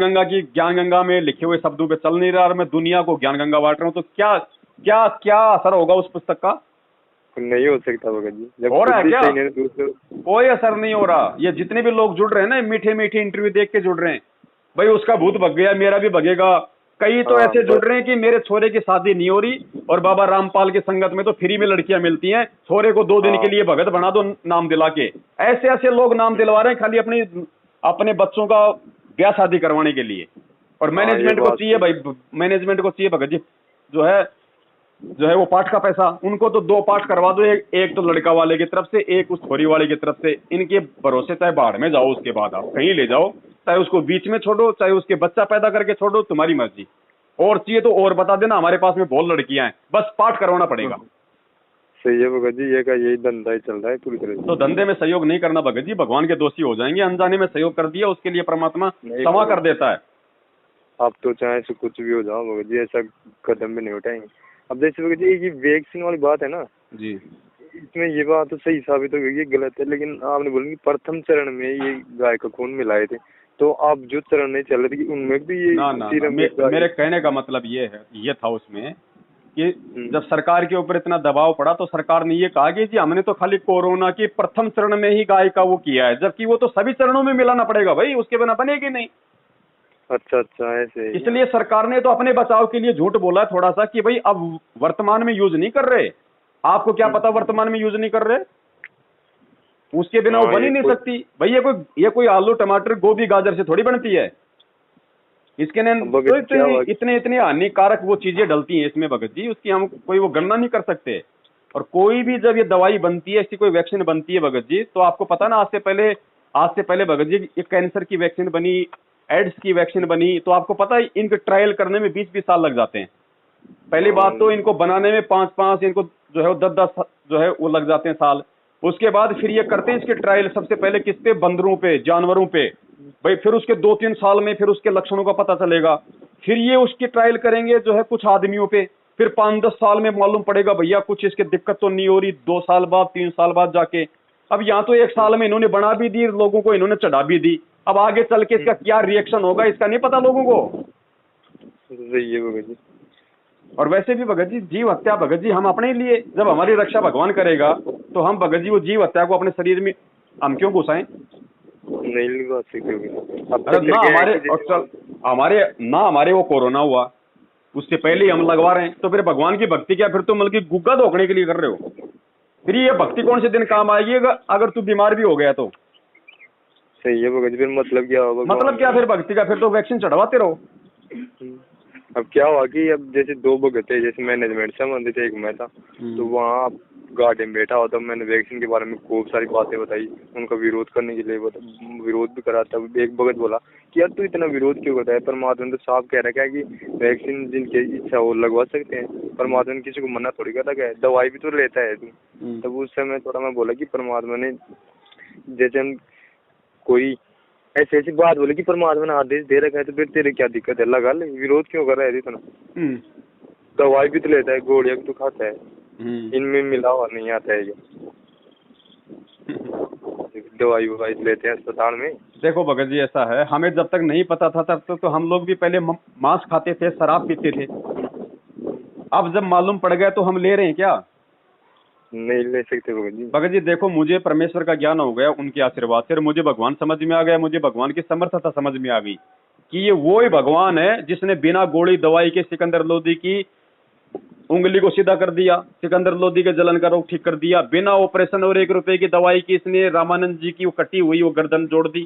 गंगा में लिखे हुए शब्दों पे चल नहीं रहा, और मैं दुनिया को ज्ञान गंगा बांट रहा हूँ, तो क्या क्या क्या असर होगा उस पुस्तक का? नहीं हो सकता भगत जी। हो रहा है क्या? कोई असर नहीं हो रहा। ये जितने भी लोग जुड़ रहे हैं ना, मीठे मीठे इंटरव्यू देख के जुड़ रहे हैं, भाई उसका भूत भग गया, मेरा भी भगेगा। कई तो ऐसे जुड़ रहे हैं कि मेरे छोरे की शादी नहीं हो रही, और बाबा रामपाल की संगत में तो फ्री में लड़कियां मिलती हैं, छोरे को 2 दिन के लिए भगत बना दो नाम दिला के। ऐसे ऐसे लोग नाम दिलवा रहे हैं खाली अपने बच्चों का ब्याह शादी करवाने के लिए। और मैनेजमेंट को चाहिए भाई, मैनेजमेंट को चाहिए भगत जी जो है वो पाठ का पैसा। उनको तो 2 पाठ करवा दो, एक तो लड़का वाले की तरफ से, एक उस छोरी वाले की तरफ से। इनके भरोसे चाहे बाढ़ में जाओ, उसके बाद आप कहीं ले जाओ, चाहे उसको बीच में छोड़ो, चाहे उसके बच्चा पैदा करके छोड़ो, तुम्हारी मर्जी। और चाहिए तो और बता देना, हमारे पास में बहुत लड़कियां हैं, बस पाठ करवाना पड़ेगा। सही है भगत जी, ये का यही धंधा ही चल रहा है पूरी तरह से। तो धंधे में सहयोग नहीं करना भगत जी, भगवान के दोषी हो जाएंगे। अनजाने में सहयोग कर दिया, उसके लिए परमात्मा क्षमा कर देता है। आप तो चाहे से कुछ भी हो जाओ भगत जी, ऐसा कदम भी नहीं उठाएंगे। अब जैसे भगत जी ये वैक्सीन वाली बात है ना जी, इसमें ये बात तो सही साबित हो गई, ये गलत है, लेकिन आपने बोला कि प्रथम चरण में ये गाय का खून मिलाए थे, तो आप जो चरण नहीं चल रहे थे उनमें भी ये ना मेरे कहने का मतलब ये था उसमें कि जब सरकार के ऊपर इतना दबाव पड़ा तो सरकार ने ये कहा कि जी हमने तो खाली कोरोना के प्रथम चरण में ही गाय का वो किया है, जबकि वो तो सभी चरणों में मिलाना पड़ेगा भाई, उसके बिना बनेगी नहीं। अच्छा अच्छा, ऐसे इसलिए सरकार ने तो अपने बचाव के लिए झूठ बोला थोड़ा सा कि भाई अब वर्तमान में यूज नहीं कर रहे। आपको क्या पता वर्तमान में यूज नहीं कर रहे, उसके बिना वो बन ही नहीं सकती भाई। ये कोई आलू टमाटर गोभी गाजर से थोड़ी बनती है। इसके तो इतने हानिकारक वो चीजें डलती हैं इसमें भगत जी, उसकी हम कोई वो गणना नहीं कर सकते। और कोई भी जब ये दवाई बनती है, इसकी कोई वैक्सीन बनती है भगत जी, तो आपको पता ना आज से पहले भगत जी ये कैंसर की वैक्सीन बनी, एड्स की वैक्सीन बनी, तो आपको पता है इनके ट्रायल करने में 20-20 साल लग जाते हैं। पहली बात तो इनको बनाने में 5-5 इनको जो है 10-10 जो है वो लग जाते हैं साल। उसके बाद फिर ये करते हैं इसके ट्रायल सबसे पहले किस पे, बंदरों पे, जानवरों पे भाई। फिर उसके 2-3 साल में फिर उसके लक्षणों का पता चलेगा, फिर ये उसकी ट्रायल करेंगे जो है कुछ आदमियों पे, फिर 5-10 साल में मालूम पड़ेगा भैया कुछ इसके दिक्कत तो नहीं हो रही, 2 साल बाद 3 साल बाद जाके। अब यहाँ तो 1 साल में इन्होंने बना भी दी, लोगों को इन्होंने चढ़ा भी दी, अब आगे चल के इसका क्या रिएक्शन होगा इसका नहीं पता लोगों को। सही है भगत जी। और वैसे भी भगत जी जीव हत्या भगत जी हम अपने लिए, जब हमारी रक्षा भगवान करेगा तो हम भगत जी वो जीव हत्या को अपने शरीर में हम क्यों घुसाएं? नहीं बात सही होगी। अरे ना हमारे वो कोरोना हुआ उससे पहले ही हम लगवा रहे हैं, तो फिर भगवान की भक्ति क्या, फिर तो मतलब कि गुग्गा धोखने के लिए कर रहे हो। फिर ये भक्ति कौन से दिन काम आएगी अगर तू बीमार भी हो गया तो? सही है भगत जी, फिर मतलब क्या होगा? मतलब क्या फिर भक्ति का? फिर तो वैक्सीन चढ़वाते रहो। अब क्या हुआ कि अब जैसे 2 भगत है, जैसे मैनेजमेंट से संबंधित एक मैं था, तो वहाँ गार्डन में बैठा होता, मैंने वैक्सीन के बारे में खूब सारी बातें बताई, उनका विरोध करने के लिए विरोध भी करा था। एक भगत बोला कि यार तू इतना विरोध क्यों करता है, परमात्मा ने तो साफ कह रखा है कि वैक्सीन जिनकी इच्छा वो लगवा सकते हैं, परमात्मा ने किसी को मना थोड़ी कर रखा है, दवाई भी तो लेता है तू। तब उस समय थोड़ा मैं बोला कि परमात्मा ने जैसे हम कोई ऐसी बात बोले कि परमात्मा ने आदेश दे रखा है, तो फिर तेरे क्या दिक्कत है, लगा ले, विरोध क्यों कर रहा है इतना? दवाई भी तो लेता है, गोलियां भी तो खाता है, इनमें मिला हुआ नहीं आता है दवाई ववाई लेते हैं अस्पताल में। देखो भगत जी ऐसा है, हमें जब तक नहीं पता था तब तक तो हम लोग भी पहले मांस खाते थे, शराब पीते थे। अब जब मालूम पड़ गया तो हम ले रहे हैं क्या? नहीं ले सकते भगत जी। भगत जी देखो मुझे परमेश्वर का ज्ञान हो गया उनके आशीर्वाद से, मुझे भगवान समझ में आ गया, मुझे भगवान की समर्थता समझ में आ गई कि ये वो ही भगवान है जिसने बिना गोली दवाई के सिकंदर लोधी की उंगली को सीधा कर दिया, सिकंदर लोधी के जलन का रोग ठीक कर दिया, बिना ऑपरेशन और 1 रुपए की दवाई की इसने रामानंद जी की वो कटी हुई वो गर्दन जोड़ दी।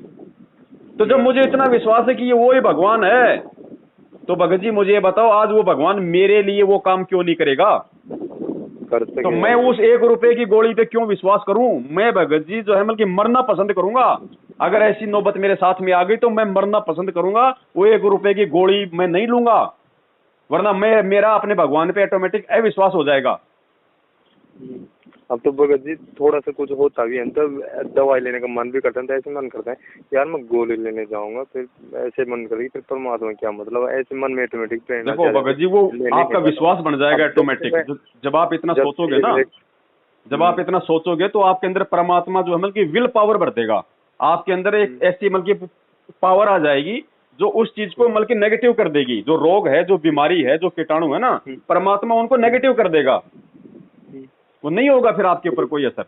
तो जब मुझे इतना विश्वास है कि ये वो ही भगवान है, तो भगत जी मुझे ये बताओ आज वो भगवान मेरे लिए वो काम क्यों नहीं करेगा? तो मैं उस 1 रुपए की गोली पे क्यों विश्वास करूं? मैं भगत जी जो है मतलब कि मरना पसंद करूंगा। अगर ऐसी नौबत मेरे साथ में आ गई तो मैं मरना पसंद करूंगा, वो 1 रुपए की गोली मैं नहीं लूंगा, वरना मेरा अपने भगवान पे ऑटोमेटिक अविश्वास हो जाएगा। अब तो भगत जी थोड़ा सा कुछ होता भी है तो दवाई लेने का मन भी करता है, तो ऐसे मन करता है यार मैं गोली लेने जाऊंगा, फिर ऐसे मन करेगी, फिर परमात्मा क्या मतलब, ऐसे मन में ऑटोमेटिक प्रेरणा। देखो भगत जी वो आपका विश्वास बन जाएगा ऑटोमेटिक। जब आप इतना सोचोगे ना, जब आप इतना सोचोगे तो आपके अंदर परमात्मा जो है मतलब कि विल पावर बढ़ देगा, आपके अंदर एक ऐसी मतलब की पावर आ जाएगी जो उस चीज को मतलब कि नेगेटिव कर देगी। जो रोग है, जो बीमारी है, जो कीटाणु है ना, परमात्मा उनको नेगेटिव कर देगा, वो नहीं होगा फिर आपके ऊपर कोई असर।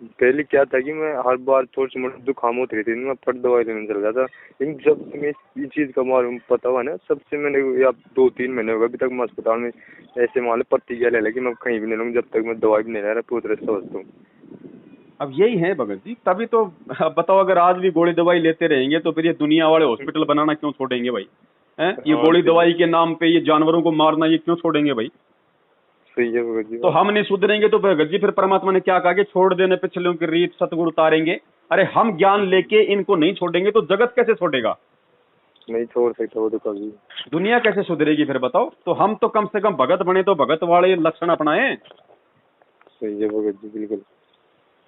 पहले क्या था कि मैं हर बार थोड़ी सी मोटी जुकाम होती रहती थी, मैं फट दवाई लेने चल जाता, लेकिन जब से मैं इस चीज का मालूम पता हुआ ना, सबसे मैंने या 2-3 महीने हो गए अभी तक मैं अस्पताल में ऐसे मान लो पत्ती क्या ले लेकिन मैं कहीं भी नहीं लूंगा जब तक मैं दवाई भी नहीं ले रहा, पूरी तरह स्वस्थ हूँ। अब यही है भगत जी, तभी तो बताओ अगर आज भी गोली दवाई लेते रहेंगे तो फिर ये दुनिया वाले हॉस्पिटल बनाना क्यों छोड़ेंगे भाई? हैं ये गोली दवाई के नाम पे ये जानवरों को मारना ये क्यों छोड़ेंगे भाई? सही है भगत जी। तो हम नहीं सुधरेंगे तो भगत जी फिर परमात्मा ने क्या कहा कि छोड़ देने पिछलों की रीत सतगुरु उतारेंगे। अरे हम ज्ञान लेके इनको नहीं छोड़ेंगे तो जगत कैसे छोड़ेगा? नहीं छोड़ सकता वो तो कभी। दुनिया कैसे सुधरेगी फिर बताओ? तो हम तो कम से कम भगत बने तो भगत वाले लक्षण अपनाएं। सही है भगत जी, बिल्कुल।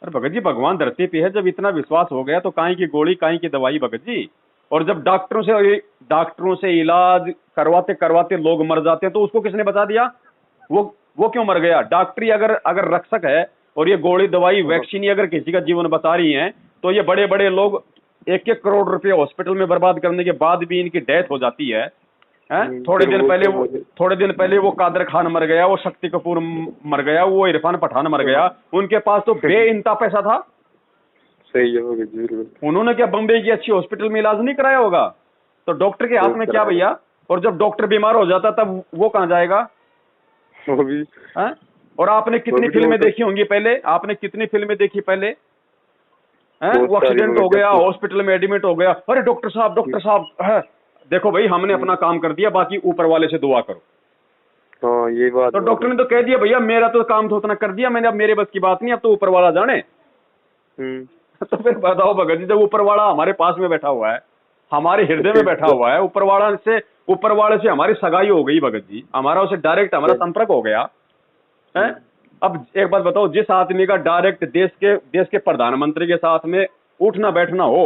अरे भगत जी, भगवान धरती पे है, जब इतना विश्वास हो गया तो काहे की गोली, काहे की दवाई भगत जी। और जब डॉक्टरों से इलाज करवाते करवाते लोग मर जाते हैं तो उसको किसने बचा दिया? वो क्यों मर गया? डॉक्टरी अगर रक्षक है और ये गोली दवाई वैक्सीन ही अगर किसी का जीवन बचा रही है, तो ये बड़े बड़े लोग 1-1 करोड़ रुपए हॉस्पिटल में बर्बाद करने के बाद भी इनकी डेथ हो जाती है। थोड़े दिन पहले वो कादर खान मर गया, वो शक्ति कपूर मर गया, वो इरफान पठान मर गया। उनके पास तो बेइंतहा पैसा था। सही है भगत जी, बिल्कुल। उन्होंने क्या बम्बई की अच्छी हॉस्पिटल में इलाज नहीं कराया होगा? तो डॉक्टर के हाथ में क्या भैया? और जब डॉक्टर बीमार हो जाता तब वो कहाँ जाएगा? वो भी। और आपने कितनी फिल्में देखी होंगी पहले? आपने कितनी फिल्में देखी पहले? वो एक्सीडेंट हो गया, हॉस्पिटल में एडमिट हो गया, अरे डॉक्टर साहब है। देखो भाई, हमने अपना काम कर दिया, बाकी ऊपर वाले से दुआ करो। हाँ, ये बात। तो डॉक्टर ने तो कह दिया भैया, मेरा तो काम तो उतना कर दिया मैंने, अब मेरे बस की बात नहीं, अब तो ऊपर वाला जाने। तो फिर बताओ भगत जी, जब ऊपर वाला हमारे पास में बैठा हुआ है, हमारे हृदय में बैठा हुआ है, ऊपर वाले से हमारी सगाई हो गई भगत जी, हमारा उससे डायरेक्ट हमारा संपर्क हो गया है। अब एक बात बताओ, जिस आदमी का डायरेक्ट देश के प्रधानमंत्री के साथ में उठना बैठना हो,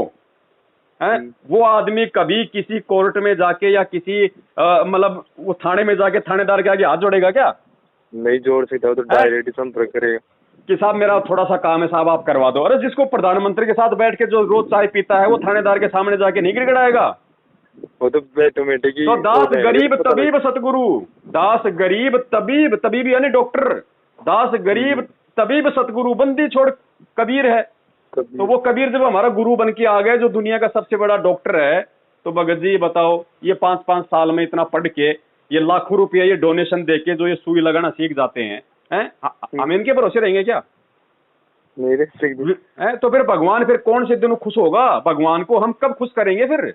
वो आदमी कभी किसी कोर्ट में जाके या किसी मतलब वो थाने में जाके थानेदार के आगे हाथ जोड़ेगा क्या? नहीं जोड़ सकता, तो डायरेक्ट ही संपर्क करेगा कि साहब मेरा थोड़ा सा काम है साहब, आप करवा दो। अरे जिसको प्रधानमंत्री के साथ बैठ के जो रोज चाय पीता है, वो थानेदार के सामने जाके नहीं गिड़गिड़ाएगा? वो तो ऑटोमेटिक ही। तो दास गरीब तबीब सतगुरु, दास गरीब तबीब यानी डॉक्टर, दास गरीब तबीब सतगुरु, बंदी छोड़ कबीर है। तो वो कबीर जब हमारा गुरु बन के आ गए, जो दुनिया का सबसे बड़ा डॉक्टर है, तो भगत जी बताओ, ये 5-5 साल में इतना पढ़ के, ये लाखों रुपया ये डोनेशन देके जो ये सुई लगाना सीख जाते हैं, हम इनके भरोसे रहेंगे क्या? नहीं रह सकते। तो फिर भगवान फिर कौन से दिन खुश होगा? भगवान को हम कब खुश करेंगे? फिर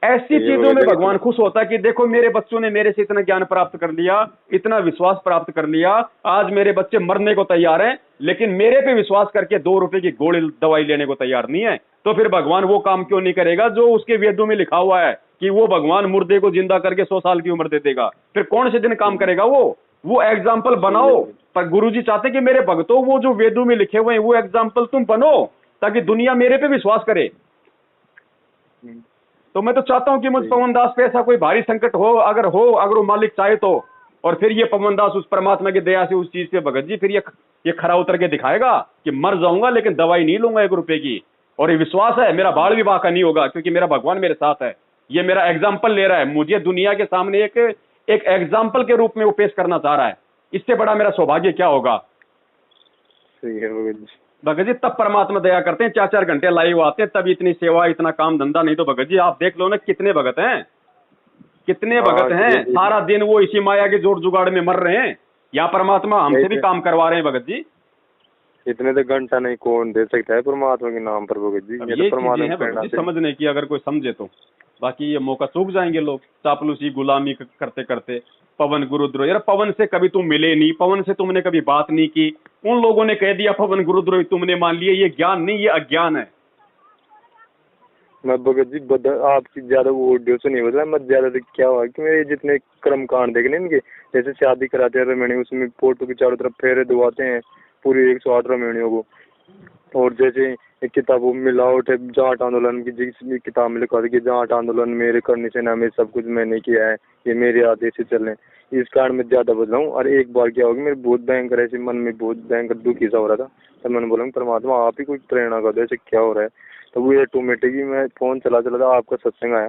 ऐसी चीजों में भगवान खुश होता है कि देखो मेरे बच्चों ने मेरे से इतना ज्ञान प्राप्त कर लिया, इतना विश्वास प्राप्त कर लिया, आज मेरे बच्चे मरने को तैयार हैं, लेकिन मेरे पे विश्वास करके 2 रुपए की गोली दवाई लेने को तैयार नहीं है। तो फिर भगवान वो काम क्यों नहीं करेगा जो उसके वेदों में लिखा हुआ है कि वो भगवान मुर्दे को जिंदा करके 100 साल की उम्र दे देगा? फिर कौन से दिन काम करेगा वो एग्जाम्पल बनाओ। पर गुरुजी चाहते कि मेरे भक्तों, वो जो वेदों में लिखे हुए हैं वो एग्जाम्पल तुम बनो, ताकि दुनिया मेरे पे विश्वास करे। तो मैं तो चाहता हूं कि मुझ पवन दास पे ऐसा कोई भारी संकट हो, अगर वो मालिक चाहे तो, और फिर ये पवन दास उस परमात्मा की दया से उस चीज पे भगत जी फिर ये खरा उतर के दिखाएगा कि मर जाऊंगा लेकिन दवाई नहीं लूंगा 1 रुपए की, और ये विश्वास है मेरा बाल विवाह का नहीं होगा क्योंकि मेरा भगवान मेरे साथ है। ये मेरा एग्जाम्पल ले रहा है, मुझे दुनिया के सामने एक एग्जाम्पल के रूप में वो पेश करना चाह रहा है। इससे बड़ा मेरा सौभाग्य क्या होगा? सही है भगत जी, तब परमात्मा दया करते हैं, 4-4 घंटे लाइव आते हैं, तब इतनी सेवा, इतना काम धंधा। नहीं तो भगत जी आप देख लो ना, कितने भगत हैं, सारा दिन वो इसी माया के जोड़ जुगाड़ में मर रहे हैं, या परमात्मा हमसे भी काम करवा रहे हैं भगत जी। इतने तो घंटा नहीं कौन दे सकता है परमात्मा के नाम पर भगत जी। ये चीजें हैं भगत जी समझने की, अगर कोई समझे तो। बाकी ये मौका चूक जाएंगे लोग, चापलूसी गुलामी करते करते। पवन गुरुद्रोही, यार पवन से कभी तुम मिले नहीं, पवन से तुमने कभी बात नहीं की, उन लोगों ने कह दिया पवन गुरुद्रोही, तुमने मान लिया। ये ज्ञान नहीं, ये अज्ञान है। मैं भगत जी आपकी ज्यादा वो ऑडियो से नहीं बदला, मैं ज्यादा क्या हुआ कि मेरे जितने कर्म कांड देखने इनके, जैसे शादी कराते हैं रमणी, उसमें फोटो के चारों तरफ फेरे दुआते हैं पूरी 108 रमणियों को। और जैसे एक किताब मिलावट है, जाट आंदोलन की, जिस किताब में लिखा था कि जाट आंदोलन मेरे करने से ना, मैं सब कुछ मैंने किया है, ये मेरे आदेश से चल रहे हैं। इस कारण में ज्यादा बदला हूँ। और एक बार क्या होगा, मेरे बहुत भयंकर ऐसे मन में बहुत भयंकर दुखी सा हो रहा था, तो मैंने बोला परमात्मा आप ही कुछ प्रेरणा कर दो, ऐसे क्या हो रहा है। तो वो ऑटोमेटिकली मैं फोन चला था, आपका सत्संग आया,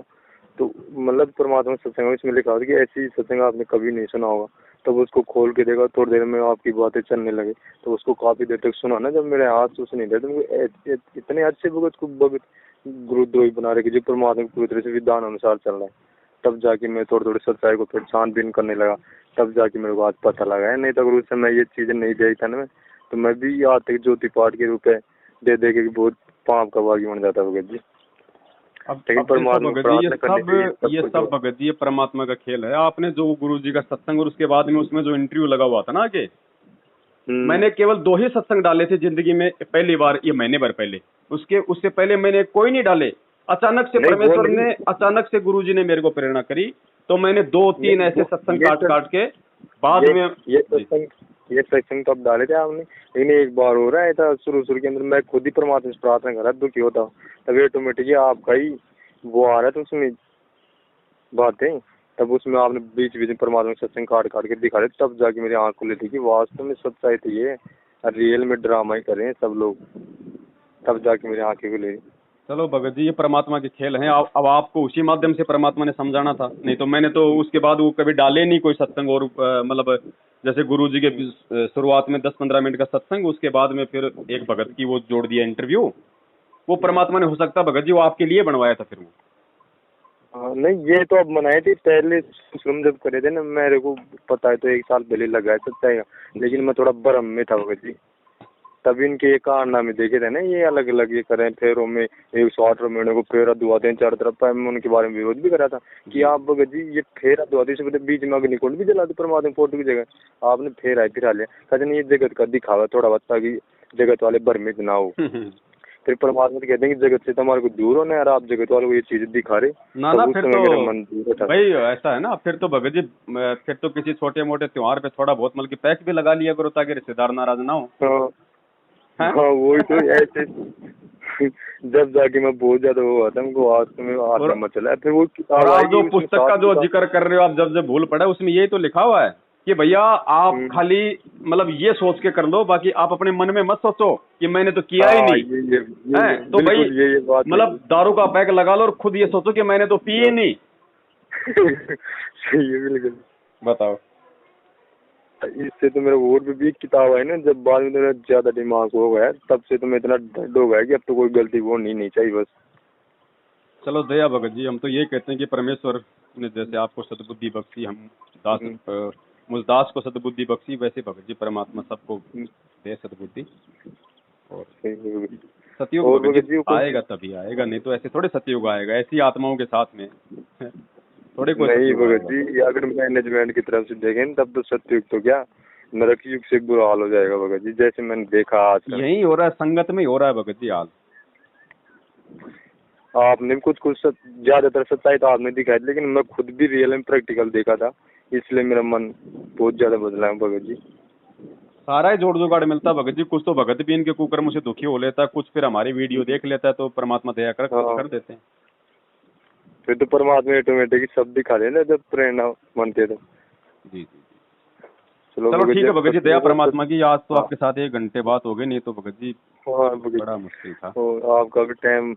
तो मतलब परमात्मा सत्संग इसमें लिखा था कि ऐसी सत्संग आपने कभी नहीं सुना होगा। तब उसको खोल के देखा, थोड़ी देर में आपकी बातें चलने लगे, तो उसको काफी देर तक सुना ना। जब मेरे हाथ से सुनी थे तो इतने अच्छे भगत को गुरुद्रोही बना रहे कि जो परमात्मा के पवित्र से विधान अनुसार चल रहा है, तब जाके मैं थोड़ी सच्चाई को फिर छानबीन करने लगा, तब जाके मेरे को आज पता लगा है। नहीं तो अगर उस समय ये चीजें नहीं देखता ना मैं, तो मैं भी यहाँ तक ज्योति पाठ के रूप में दे के बहुत पाप का भागी बन जाता भगत जी। ये सब भगत जी परमात्मा का खेल है। आपने जो गुरु जी का सत्संग और उसके बाद में उसमें जो इंटरव्यू लगा हुआ था ना आगे, मैंने केवल 2 ही सत्संग डाले थे जिंदगी में, पहली बार ये महीने भर पहले, उससे पहले मैंने कोई नहीं डाले। अचानक से परमेश्वर ने, अचानक से गुरु जी ने मेरे को प्रेरणा करी, तो मैंने 2-3 ऐसे सत्संग काट के बाद में ये सत्संग तो अब डाले थे आपने, लेकिन एक बार हो रहा है था शुरू के अंदर मैं खुद ही परमात्मा से प्रार्थना कर रहा दुखी होता हूँ, तभी ऑटोमेटिकली आपका ही वो आ रहा था उसमें बातें, तब उसमें आपने बीच बीच में परमात्मा के सत्संग काट काट के दिखा रहे, तब जाके मेरी आँख खुली थी कि वास्तव में सच्चाई तो ये रियल में ड्रामा ही कर रहे हैं सब लोग, तब जाके मेरी आँखें खुली। चलो भगत जी, ये परमात्मा के खेल हैं। अब आपको उसी माध्यम से परमात्मा ने समझाना था, नहीं तो मैंने तो उसके बाद वो कभी डाले नहीं कोई सत्संग। और मतलब जैसे गुरु जी के शुरुआत में 10-15 मिनट का सत्संग, उसके बाद में फिर एक भगत की वो जोड़ दिया इंटरव्यू, वो परमात्मा ने हो सकता भगत जी वो आपके लिए बनवाया था फिर वो। नहीं ये तो अब बनाए थे पहले शुरू जब करे थे ना, मेरे को पता है तो 1 साल पहले लगा है सच्चाई का, लेकिन मैं थोड़ा भ्रम में था भगत जी, तभी इनके ये कारनामे देखे थे ना, ये अलग अलग ये करें फेरों में 108 महीने को फेरा दुआते हैं चारों तरफ। मैं उनके बारे में विरोध भी करा था कि आप भगत जी ये फेरा दुआते से बीच में अग्निकुंड भी जला दो परमात्मा फोटो की जगह, आपने फेरा फिरा लिया, कहते नहीं ये जगत का दिखावा थोड़ा बहुत ताकि जगत वाले भ्रमित ना हो। फिर परमात्मा तो कहते हैं कि जगत से तो हमारे को दूर होना है, और आप जगत वालों को ये चीज दिखा रहे ना फिर तो भाई ऐसा है ना, फिर तो भगत जी फिर तो किसी छोटे मोटे त्योहार पे थोड़ा बहुत मतलब पैक भी लगा लिया करो ताकि रिश्तेदार नाराज ना हो। हाँ वही तो ऐसे जब जाके मैं बहुत ज्यादा हुआ था हमको वास्तव में आत्मा चला। फिर वो किताब आप जो पुस्तक का जो जिक्र कर रहे हो आप, जब भूल पड़ा उसमें यही तो लिखा हुआ है कि भैया आप खाली मतलब ये सोच के कर लो, बाकी आप अपने मन में मत सोचो कि मैंने तो किया ही नहीं। तो भाई मतलब दारू का पैक लगा लो और खुद ये सोचो कि मैंने तो पिए नहीं। सही है बिल्कुल। बताओ, इससे तो मेरा और भी एक किताब है ना, जब बाद में मेरा ज्यादा दिमाग हो गया तब से तो मैं इतना डर हो गया कि अब तो कोई गलती वो नहीं चाहिए बस। चलो दया भगत जी, हम तो ये कहते हैं कि परमेश्वर ने जैसे आपको सद्बुद्धि बख्शी, हम दास मुझदास को सद्बुद्धि बख्शी, वैसे भगत जी परमात्मा सबको दे सद्बुद्धि। और सतयुग भगत जी आएगा तभी आएगा, नहीं तो ऐसे थोड़े सतयुग आएगा ऐसी आत्माओं के साथ में थोड़े कोई नहीं भगत जी, अगर मैनेजमेंट की तरफ से देखें तब तो सतयुग तो क्या नरक युग से बुरा हाल हो जाएगा भगत जी, जैसे मैंने देखा आज यही हो रहा है, संगत में हो रहा है भगत जी हाल। आपने कुछ ज्यादातर सच्चाई तो आपने दिखाई, लेकिन मैं खुद भी रियल में प्रैक्टिकल देखा था, इसलिए मेरा मन बहुत ज्यादा बदला है भगत जी। सारा ही जोड़ जुगाड़ मिलता है भगत जी, कुछ तो भगत भी इनके कुकर्म से दुखी हो लेता है, कुछ फिर हमारी वीडियो देख लेता है तो परमात्मा दया कर देते हैं। फिर तो परमात्मा ऑटोमेटिक सब दिखा देना जब प्रेरणा बनते तो। जी जी चलो ठीक है भगत जी, दया परमात्मा की। आज तो आपके साथ 1 घंटे बात हो गई, नहीं तो भगत जी बड़ा मुश्किल था। आपका भी टाइम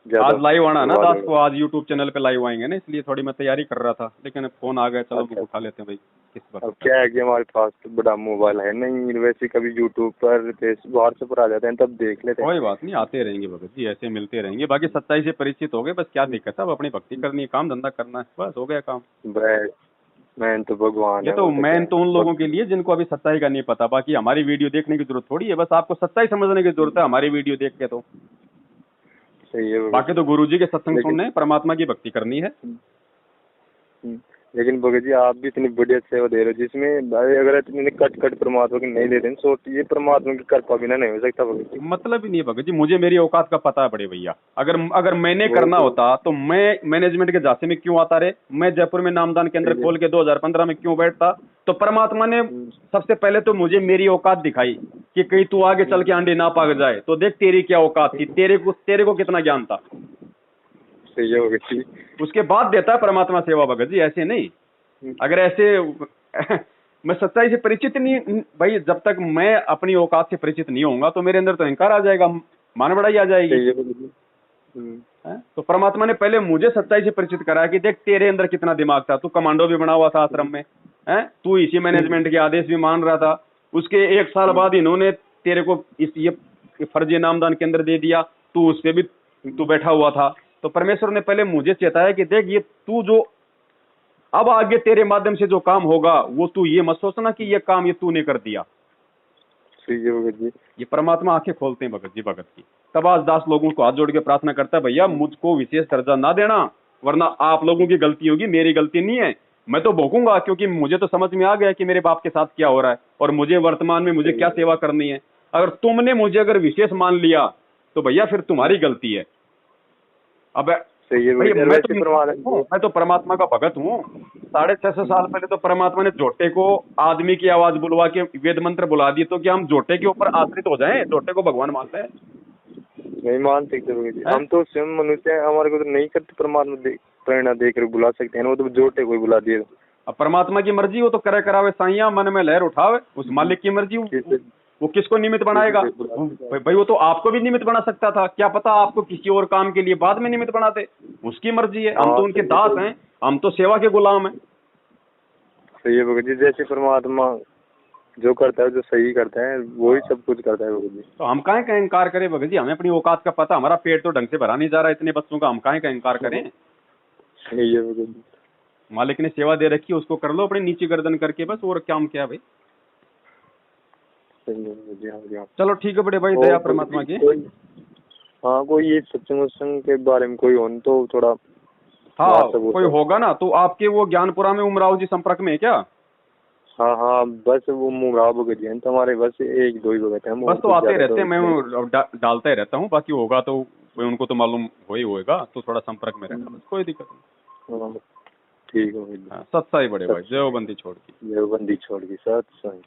आज लाइव आना ना दास को, आज यूट्यूब चैनल पे लाइव आएंगे ना, इसलिए थोड़ी मैं तैयारी कर रहा था, लेकिन फोन आ गया, चलो उठा लेते हैं भाई। किस बात अब क्या है कि हमारे पास तो बड़ा मोबाइल है नहीं, वैसे कभी यूट्यूब पर व्हाट्सएप पर आ जाते हैं तब देख लेते हैं। कोई बात नहीं, आते रहेंगे भगत जी, ऐसे मिलते रहेंगे, बाकी सच्चाई से परिचित हो गए बस, क्या दिक्कत है, अब अपनी भक्ति करनी है, काम धंधा करना है, बस हो गया काम। मैं तो भगवान ये तो मैं तो उन लोगों के लिए जिनको अभी सच्चाई का नहीं पता, बाकी हमारी वीडियो देखने की जरूरत थोड़ी है, बस आपको सच्चाई समझने की जरूरत है हमारी वीडियो देख के। तो सही है, बाकी तो गुरु जी के सत्संग सुनने, परमात्मा की भक्ति करनी है। लेकिन भगत जी आप भी इतनी बढ़िया सेवा दे रहे हो, जिसमें अगर इतने कट परमात्मा की नहीं देते तो ये परमात्मा की कृपा बिना नहीं हो सकता भगत जी। मतलब ही नहीं है भगत जी, मुझे मेरी औकात का पता है बड़े भैया, अगर मैंने करना होता तो मैं मैनेजमेंट के झांसे में क्यों आता रहे, मैं जयपुर में नामदान केंद्र खोल के 2015 में क्यों बैठता। तो परमात्मा ने सबसे पहले तो मुझे मेरी औकात दिखाई कि कहीं तू आगे चल के अंडे ना पाग जाए, तो देख तेरी क्या औकात थी, तेरे को कितना ज्ञान था। सही है भगत जी। उसके बाद देता है परमात्मा सेवा भगत जी, ऐसे नहीं। अगर ऐसे मैं सच्चाई से परिचित नहीं भाई, जब तक मैं अपनी औकात से परिचित नहीं होऊंगा तो मेरे अंदर तो अहंकार आ जाएगा, मान बढ़ाई आ जाएगी। तो परमात्मा ने पहले मुझे सच्चाई से परिचित कराया कि देख तेरे अंदर कितना दिमाग था, तू कमांडो भी बना हुआ था आश्रम में, तू इसी मैनेजमेंट के आदेश भी मान रहा था। उसके 1 साल बाद इन्होंने तेरे को ये फर्जी नामदान केंद्र दे दिया, तू उस पर भी तू बैठा हुआ था। तो परमेश्वर ने पहले मुझे चेताया कि देख ये तू जो अब आगे तेरे माध्यम से जो काम होगा वो तू ये मत सोचना कि ये काम ये तूने कर दिया। भगत जी ये परमात्मा आंखें खोलते हैं भगत जी भगत की। तब आज दास लोगों को हाथ जोड़ के प्रार्थना करता है, भैया मुझको विशेष दर्जा ना देना, वरना आप लोगों की गलती होगी, मेरी गलती नहीं है। मैं तो भोगूंगा क्योंकि मुझे तो समझ में आ गया कि मेरे बाप के साथ क्या हो रहा है और मुझे वर्तमान में मुझे क्या सेवा करनी है। अगर तुमने मुझे अगर विशेष मान लिया तो भैया फिर तुम्हारी गलती है। अब सही है भाई, भगत जी। मैं तो परमात्मा का भगत हूँ। 650 साल पहले तो परमात्मा ने जोटे को आदमी की आवाज बुलवा के वेद मंत्र बुला दिए, तो क्या हम जोटे के ऊपर आश्रित हो जाएं? जोटे को भगवान मानते हैं? नहीं मान सकते भगत जी, हम तो स्वयं मनुष्य हैं, हमारे को तो नहीं करते परमात्मा प्रेरणा देकर बुला सकते हैं, वो तो जोटे को ही बुला दिए। अब परमात्मा की मर्जी हो तो करे करावे साइया, मन में लहर उठावे, उस मालिक की मर्जी। वो किसको निमित्त बनाएगा? भाई वो तो आपको भी निमित्त बना सकता था, क्या पता आपको किसी और काम के लिए बाद में निमित्त बना दे, उसकी मर्जी है। हम तो उनके दास हैं, हम तो सेवा के गुलाम हैं। सही है भगत जी, जैसे परमात्मा जो करता है, जो सही करता है, वही सब कुछ करता है भगत जी। तो हम काहे का इनकार करें भगत जी? हमें अपनी औकात का पता, हमारा पेट तो ढंग से भरा नहीं जा रहा इतने बच्चों का, हम काहे का इनकार करें? सही है भगत जी। मालिक ने सेवा दे रखी है, उसको कर लो अपनी नीची गर्दन करके, बस। और क्या, हम क्या भाई। सही है भगत जी। हाँ, चलो ठीक है बड़े भाई, दया परमात्मा की। हाँ, कोई ये सत्संग के बारे में कोई हो तो थोड़ा। हाँ, कोई होगा ना तो आपके वो ज्ञानपुरा में उमराव जी संपर्क में है क्या? हाँ हाँ, बस वो मुमराव भगत जी हैं तो हमारे बस एक दो ही भगत हैं, बस तो आते रहते हैं, मैं डालता ही रहता हूँ। बाकी होगा तो उनको तो मालूम हो ही होएगा, तो थोड़ा संपर्क में रहना, बस कोई दिक्कत नहीं। ठीक है। सत्साई बड़े भाई, जय बंदी छोड़ की। जय बंदी छोड़ की, सत्संग।